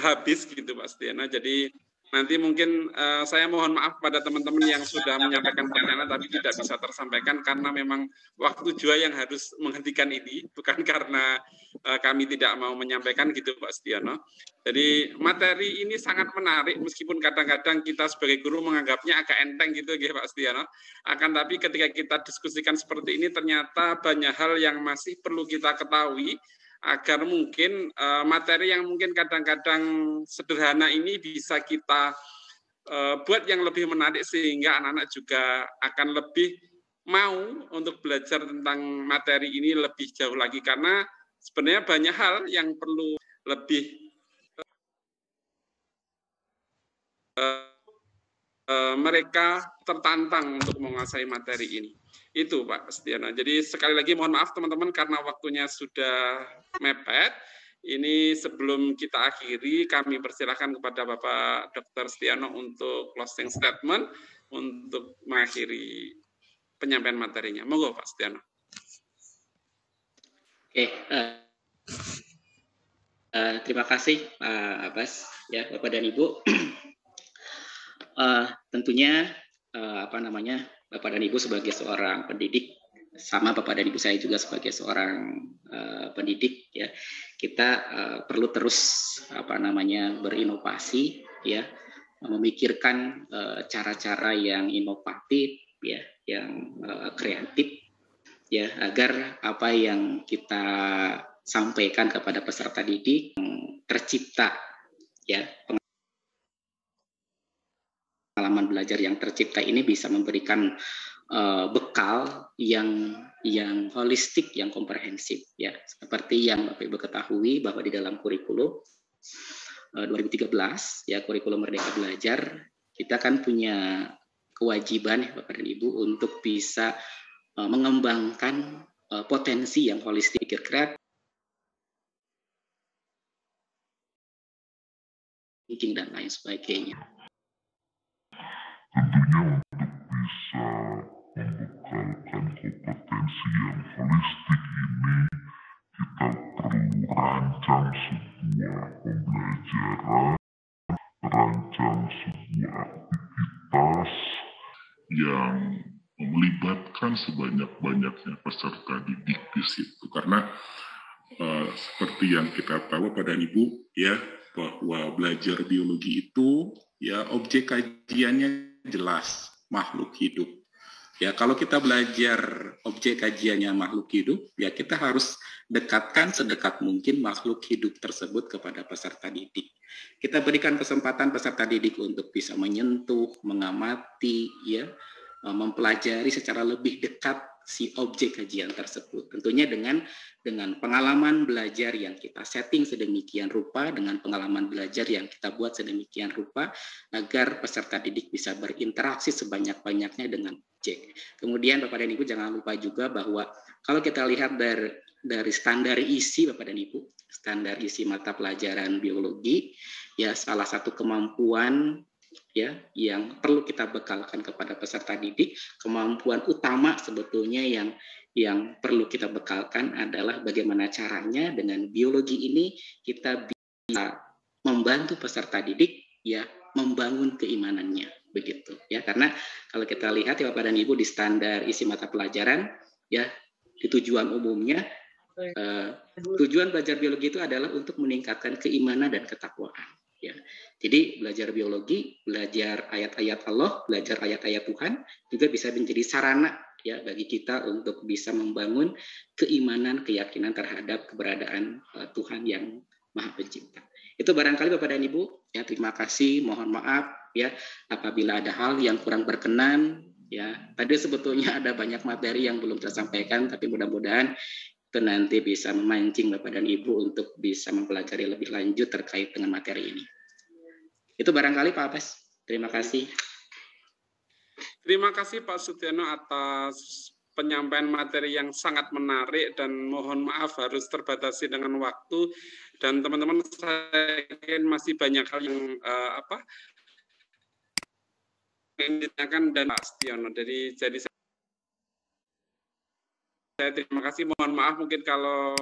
habis gitu Pak Setiano. Jadi nanti mungkin saya mohon maaf pada teman-teman yang sudah menyampaikan pertanyaan tapi tidak bisa tersampaikan karena memang waktu juga yang harus menghentikan ini, bukan karena kami tidak mau menyampaikan gitu Pak Setiano. Jadi materi ini sangat menarik meskipun kadang-kadang kita sebagai guru menganggapnya agak enteng gitu ya Pak Setiano. Akan tapi ketika kita diskusikan seperti ini ternyata banyak hal yang masih perlu kita ketahui agar mungkin materi yang mungkin kadang-kadang sederhana ini bisa kita buat yang lebih menarik sehingga anak-anak juga akan lebih mau untuk belajar tentang materi ini lebih jauh lagi karena sebenarnya banyak hal yang perlu lebih mereka tertantang untuk menguasai materi ini. Itu Pak Setiano. Jadi sekali lagi mohon maaf teman-teman karena waktunya sudah mepet. Ini sebelum kita akhiri kami persilahkan kepada Bapak Dr. Setiano untuk closing statement untuk mengakhiri penyampaian materinya. Monggo Pak Setiano. Oke, terima kasih Pak Abbas ya Bapak dan Ibu. Tentunya Bapak dan Ibu sebagai seorang pendidik, sama Bapak dan Ibu saya juga sebagai seorang pendidik ya, kita perlu terus berinovasi ya, memikirkan cara-cara yang inovatif ya, yang kreatif ya, agar apa yang kita sampaikan kepada peserta didik tercipta ya pengalaman pengalaman belajar yang tercipta ini bisa memberikan bekal yang holistik, yang komprehensif, ya. Seperti yang Bapak Ibu ketahui bahwa di dalam kurikulum 2013, ya, kurikulum Merdeka Belajar, kita kan punya kewajiban, ya, Bapak dan Ibu, untuk bisa mengembangkan potensi yang holistik, pikir kreatif, thinking, dan lain sebagainya. Tentunya untuk bisa membekalkan kompetensi yang holistik ini, kita perlu rancang sebuah pembelajaran, rancang sebuah aktivitas yang melibatkan sebanyak-banyaknya peserta didik di situ. Karena seperti yang kita tahu pada Ibu, ya, bahwa belajar biologi itu, ya, objek kajiannya jelas, makhluk hidup. Ya, kalau kita belajar objek kajiannya makhluk hidup, ya kita harus dekatkan sedekat mungkin makhluk hidup tersebut kepada peserta didik. Kita berikan kesempatan peserta didik untuk bisa menyentuh, mengamati, ya, mempelajari secara lebih dekat si objek kajian tersebut. Tentunya dengan pengalaman belajar yang kita setting sedemikian rupa, dengan pengalaman belajar yang kita buat sedemikian rupa, agar peserta didik bisa berinteraksi sebanyak-banyaknya dengan objek. Kemudian Bapak dan Ibu jangan lupa juga bahwa kalau kita lihat dari standar isi Bapak dan Ibu, standar isi mata pelajaran biologi, ya, salah satu kemampuan, ya, yang perlu kita bekalkan kepada peserta didik, kemampuan utama sebetulnya yang perlu kita bekalkan adalah bagaimana caranya dengan biologi ini kita bisa membantu peserta didik, ya, membangun keimanannya, begitu, ya. Karena kalau kita lihat, ya, Bapak dan Ibu, di standar isi mata pelajaran, ya, di tujuan umumnya, tujuan belajar biologi itu adalah untuk meningkatkan keimanan dan ketakwaan, ya. Jadi belajar biologi, belajar ayat-ayat Allah, belajar ayat-ayat Tuhan juga bisa menjadi sarana, ya, bagi kita untuk bisa membangun keimanan, keyakinan terhadap keberadaan Tuhan yang Maha Pencipta. Itu barangkali Bapak dan Ibu, ya, terima kasih, mohon maaf, ya, apabila ada hal yang kurang berkenan, ya. Tadi sebetulnya ada banyak materi yang belum tersampaikan, tapi mudah-mudahan itu nanti bisa memancing Bapak dan Ibu untuk bisa mempelajari lebih lanjut terkait dengan materi ini. Itu barangkali Pak Apes. Terima kasih. Terima kasih Pak Sutiyono atas penyampaian materi yang sangat menarik, dan mohon maaf harus terbatasi dengan waktu, dan teman-teman saya yakin masih banyak hal yang ingin ditanyakan dan Pak Sutiyono. Jadi saya terima kasih, mohon maaf mungkin kalau